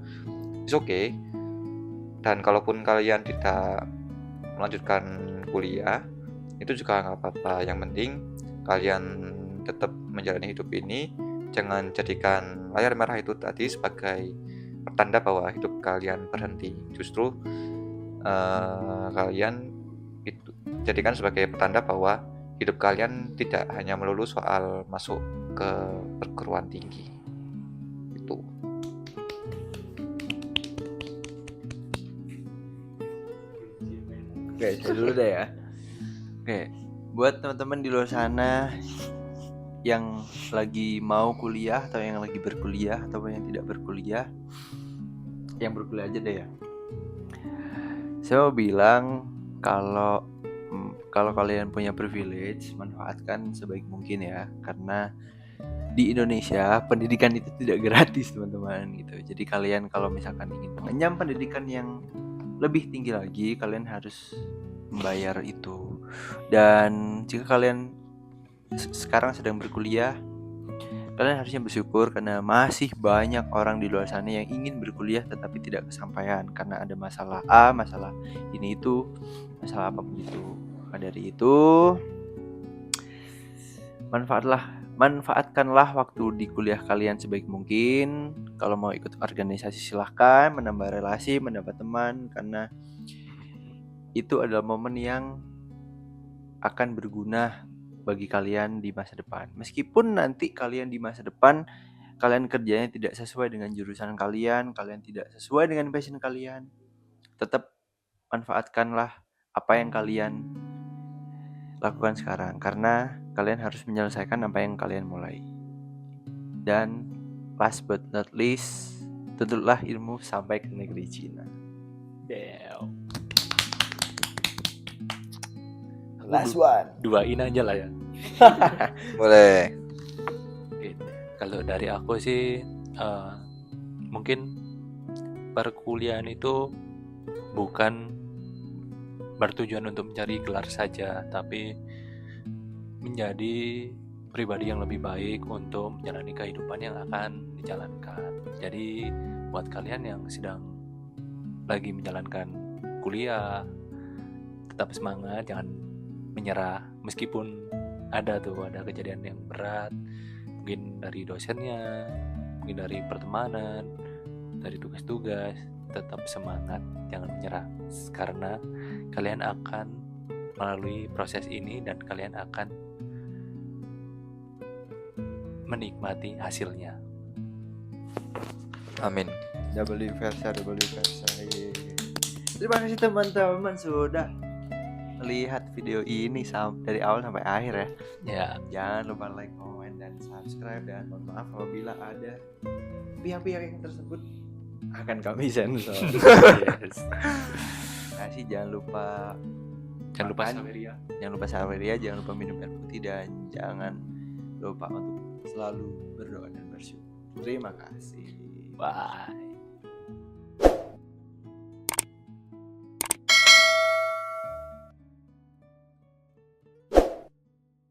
it's okay. Dan kalaupun kalian tidak melanjutkan kuliah, itu juga nggak apa-apa. Yang penting kalian tetap menjalani hidup ini. Jangan jadikan layar merah itu tadi sebagai pertanda bahwa hidup kalian berhenti. Justru kalian itu jadikan sebagai pertanda bahwa hidup kalian tidak hanya melulu soal masuk ke perguruan tinggi. Itu. Oke, saya dulu deh ya. Oke, buat teman-teman di luar sana yang lagi mau kuliah atau yang lagi berkuliah atau yang tidak berkuliah, yang berkuliah aja deh ya. Saya mau bilang kalau kalian punya privilege, manfaatkan sebaik mungkin ya, karena di Indonesia pendidikan itu tidak gratis teman-teman gitu. Jadi kalian kalau misalkan ingin mengenyam pendidikan yang lebih tinggi lagi, kalian harus membayar itu. Dan jika kalian sekarang sedang berkuliah, kalian harusnya bersyukur karena masih banyak orang di luar sana yang ingin berkuliah tetapi tidak kesampaian karena ada masalah A, masalah ini itu, masalah apapun itu. Maka dari itu, manfaatkanlah waktu di kuliah kalian sebaik mungkin. Kalau mau ikut organisasi silahkan, menambah relasi, mendapat teman, karena itu adalah momen yang akan berguna bagi kalian di masa depan. Meskipun nanti kalian di masa depan kalian kerjanya tidak sesuai dengan jurusan kalian tidak sesuai dengan passion kalian, tetap manfaatkanlah apa yang kalian lakukan sekarang, karena kalian harus menyelesaikan apa yang kalian mulai. Dan last but not least, tuntutlah ilmu sampai ke negeri Cina. Damn. Last one. Duain aja lah ya. Boleh. Oke. Kalau dari aku sih mungkin perkuliahan itu bukan bertujuan untuk mencari gelar saja, tapi menjadi pribadi yang lebih baik untuk menjalani kehidupan yang akan dijalankan. Jadi buat kalian yang sedang lagi menjalankan kuliah, tetap semangat, jangan menyerah meskipun ada kejadian yang berat, mungkin dari dosennya, mungkin dari pertemanan, dari tugas-tugas. Tetap semangat, jangan menyerah, karena kalian akan melalui proses ini dan kalian akan menikmati hasilnya. Amin. Double versa. Terima kasih teman-teman sudah melihat video ini dari awal sampai akhir ya. Ya, Jangan lupa like, comment, dan subscribe. Dan mohon maaf apabila ada pihak-pihak yang tersebut akan kami sensor. yes. Kasih jangan lupa makan, Saweria. jangan lupa saweria, jangan lupa minum air putih, dan jangan lupa untuk selalu berdoa dan bersyukur. Terima kasih. Bye.